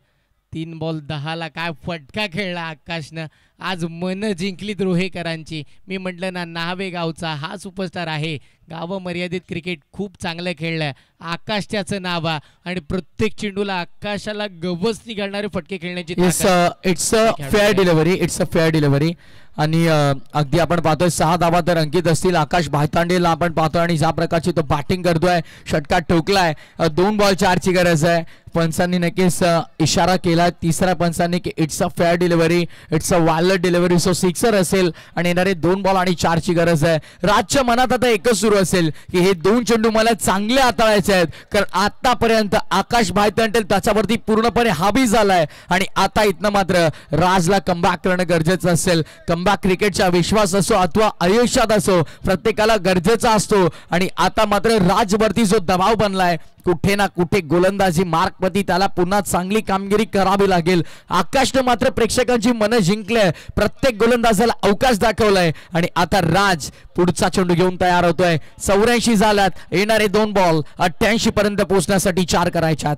3 बॉल 10ला काय फटका खेळला आकाशनं. आज मन जिंकलीत रोहेकरांची. मी म्हटलं ना न्हावे गावचा हा सुपरस्टार आहे. गाव मर्यादित क्रिकेट खूप चांगलं खेळलंय. आकाश त्याचं नाव आहे आणि प्रत्येक चेंडूला आकाशाला गवसनी घालणारे फटके खेळण्याची it's a fair delivery. It's a fair delivery आणि अगदी आपण पाहतोय 6 धावा तर अंकित असतील. आकाश भायतांडेला आपण पाहतोय आणि ज्या प्रकारची तो बॅटिंग करतोय षटकार ठोकलाय. 2 बॉल 4ची गरज आहे. पंचांनी नक्कीच इशारा केला तिसऱ्या पंचांनी की it's a fair delivery. It's a violet delivery. So sixer असेल आणि येणारे 2 बॉल आणि 4ची गरज आहे. राजच्या मनात आता एकच सुरू असेल की हे 2 चेंडू मला चांगले हाताळायचे आहेत कारण आतापर्यंत आकाश भायतांडेल त्याच्यावरती पूर्णपणे हावी झालाय आणि आता इथनं मात्र राजला कमबॅक करणं गरजेचं असेल. कमबॅक क्रिकेटचा विश्वास असो अथवा आयुष्यात असो प्रत्येकाला गरजेचा असतो आणि आता मात्र राजवरती जो दबाव बनलाय कुठे ना कुठे गोलंदाजी मार्कवरती त्याला पुन्हा चांगली कामगिरी करावी लागेल. आकाशनं मात्र प्रेक्षकांची मनं जिंकले. प्रत्येक गोलंदाजाला अवकाश दाखवलाय आणि आता राज पुढचा चेंडू घेऊन तयार होतोय. 84 झाल्यात. येणारे 2 बॉल 88 पर्यंत पोहोचण्यासाठी 4 करायच्यात.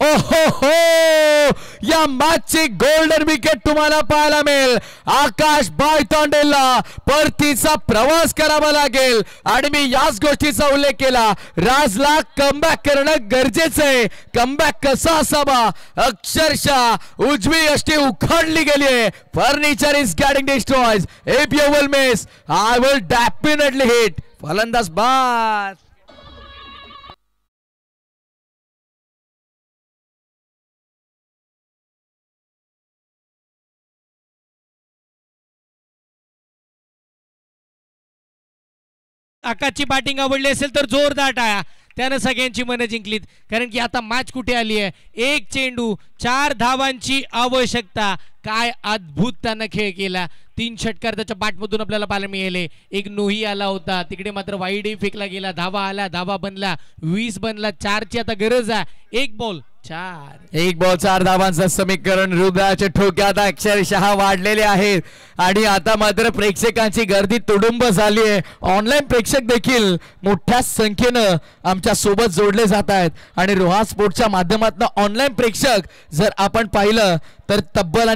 ओहो हो, या मॅचची गोल्डन विकेट तुम्हाला पाहायला मिळेल. आकाश भायतांडेला परतीचा प्रवास करावा लागेल आणि मी याच गोष्टीचा उल्लेख केला. राजला कमबॅक करणं गरजेचं आहे. कमबॅक कसा असावा अक्षरशः उजवी यष्टी उखाडली गेली आहे. Furniture is getting destroyed. If you will miss I will definitely hit. फलंदाज बाद. आकाशची बॅटिंग आवडली असेल तर जोरदार टाळ्या. त्यानं सगळ्यांची मनं जिंकलीत कारण की आता मॅच कुठे आली आहे. 1 चेंडू 4 धावांची आवश्यकता. काय अद्भुत त्यानं खेळ केला. 3 षटकार त्याच्या बॅटमधून आपल्याला पाहायला मिळाले. एक नोही आला होता तिकडे मात्र वाईडही फेकला गेला. धावा आला धावा बनला 20 बनला. 4ची आता गरज आहे. 1 बॉल 4. 1 बॉल 4 धावांचं समीकरण हृदयाच्या ठोक्यात अक्षरशः वाढलेले आहेत आणि आता मात्र प्रेक्षकांची गर्दी तुडुंब झाली आहे. ऑनलाईन प्रेक्षक देखील मोठ्या संख्येनं आमच्या सोबत जोडले जात आहेत आणि रोहा स्पोर्ट्सच्या माध्यमातून ऑनलाईन प्रेक्षक जर आपण पाहिलं तर तब्बल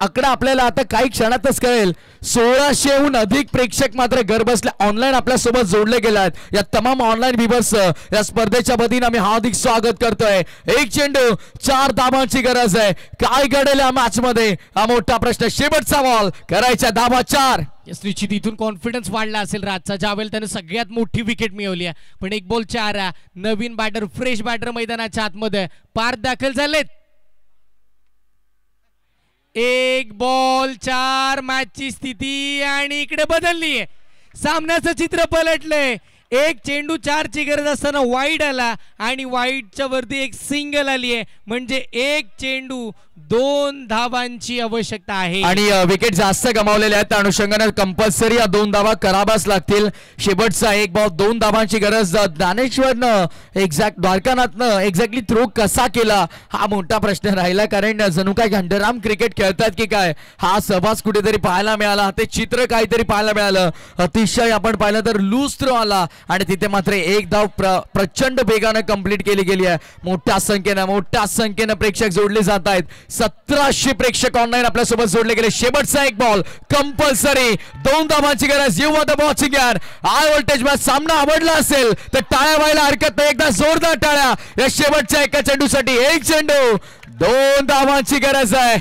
आकडा आपल्याला आता काही क्षणातच कळेल. 1600हून अधिक प्रेक्षक मात्र घर बसल्या ऑनलाईन आपल्या सोबत जोडले गेले आहेत. या तमाम ऑनलाईन व्ह्यूअर्स या स्पर्धेच्या वतीने आम्ही हार्दिक स्वागत करतोय. 1 चेंडू 4 धावांची गरज आहे. काय घडेल या मॅच मध्ये हा मोठा प्रश्न. शेवटचा बॉल करायच्या धावा 4. निश्चित इथून कॉन्फिडन्स वाढला असेल राजचा, ज्यावेळेला त्याने सगळ्यात मोठी विकेट मिळवली आहे. पण 1 बॉल 4 नवीन बॅटर फ्रेश बॅटर मैदानाच्या आतमध्ये पार दाखल झालेत. 1 बॉल 4 मॅचची स्थिती आणि इकडे बदलली आहे. सामन्याचं चित्र पलटलंय. 1 चेंडू 4 ची गरज असताना वाईड आला आणि वाईडच्या वरती 1 सिंगल आली आहे. म्हणजे 1 चेंडू 2 धावांची आवश्यकता आहे आणि विकेट जास्त गमावलेले आहेत. त्या अनुषंगाने कंपल्सरी या 2 धावा कराव्याच लागतील. शेवटचा 1 बॉल 2 धावांची गरज. दानेश्वरनं द्वारकानाथनं एक्झॅक्टली थ्रो कसा केला हा मोठा प्रश्न राहिला. कारण जणू काय घंटाराम क्रिकेट खेळतात की काय हा सहवास कुठेतरी पाहायला मिळाला. ते चित्र काहीतरी पाहायला मिळालं. अतिशय आपण पाहिलं तर लूज थ्रो आला आणि तिथे मात्र 1 धाव प्रचंड वेगाने कंप्लीट केली गेली आहे. मोठ्या संख्येनं प्रेक्षक जोडले जात आहेत. 1700 प्रेक्षक ऑनलाईन आपल्या सोबत जोडले गेले. शेवटचा 1 बॉल कंपल्सरी 2 धावांची गरज. यू आर द वॉचिंग यार. हाय व्होल्टेज मॅच सामना आवडला असेल तर टाळ्या व्हायला हरकत नाही. एकदा जोरदार टाळ्या या शेवटच्या 1 चेंडूसाठी. 1 चेंडू 2 धावांची गरज आहे.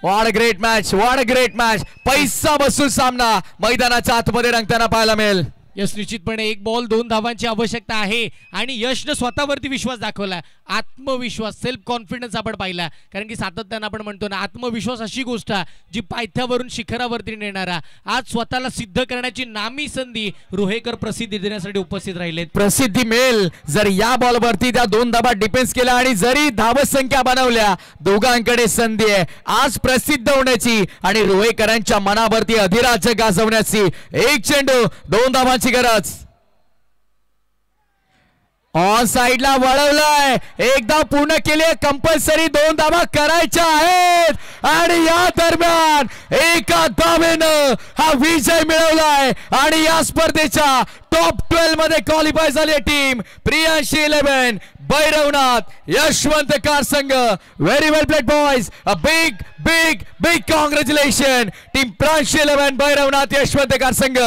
What a great match. पैसा बसून सामना मैदानाच्या आतमध्ये रंगताना पाहायला मिळेल. यश निश्चितपणे 1 बॉल 2 धावांची आवश्यकता आहे आणि यशनं स्वतःवरती विश्वास दाखवला. आत्मविश्वास, सेल्फ कॉन्फिडन्स आपण पाहिला. कारण की सातत्यानं आपण म्हणतो ना, आत्मविश्वास अशी गोष्ट जी पायथ्यावरून शिखरावरती नेणारा. आज स्वतःला सिद्ध करण्याची नामी संधी रुहेकर प्रसिद्धी देण्यासाठी उपस्थित राहिलेत. प्रसिद्धी मिळेल जर या बॉलवरती त्या 2 धावा डिफेन्स केल्या आणि जरी धावसंख्या बनवल्या. दोघांकडे संधी आहे आज प्रसिद्ध होण्याची आणि रुहेकरांच्या मनावरती अधिराज्य गाजवण्याची. 1 चेंडू 2 धावांची गरज. ऑन साइडला वळवलाय. 1 धाव पूर्ण केली. कंपल्सरी 2 धावा करायच्या आहेत आणि या दरम्यान एका धावेनं हा विजय मिळवलाय आणि या स्पर्धेच्या टॉप 12 मध्ये क्वालिफाय झाली टीम प्रियांशी 11 भैरवनाथ यशवंतकार संघ. Very well played boys. A big congratulation team Priyanshi 11 Bhairavnath Yashwantkar संघ.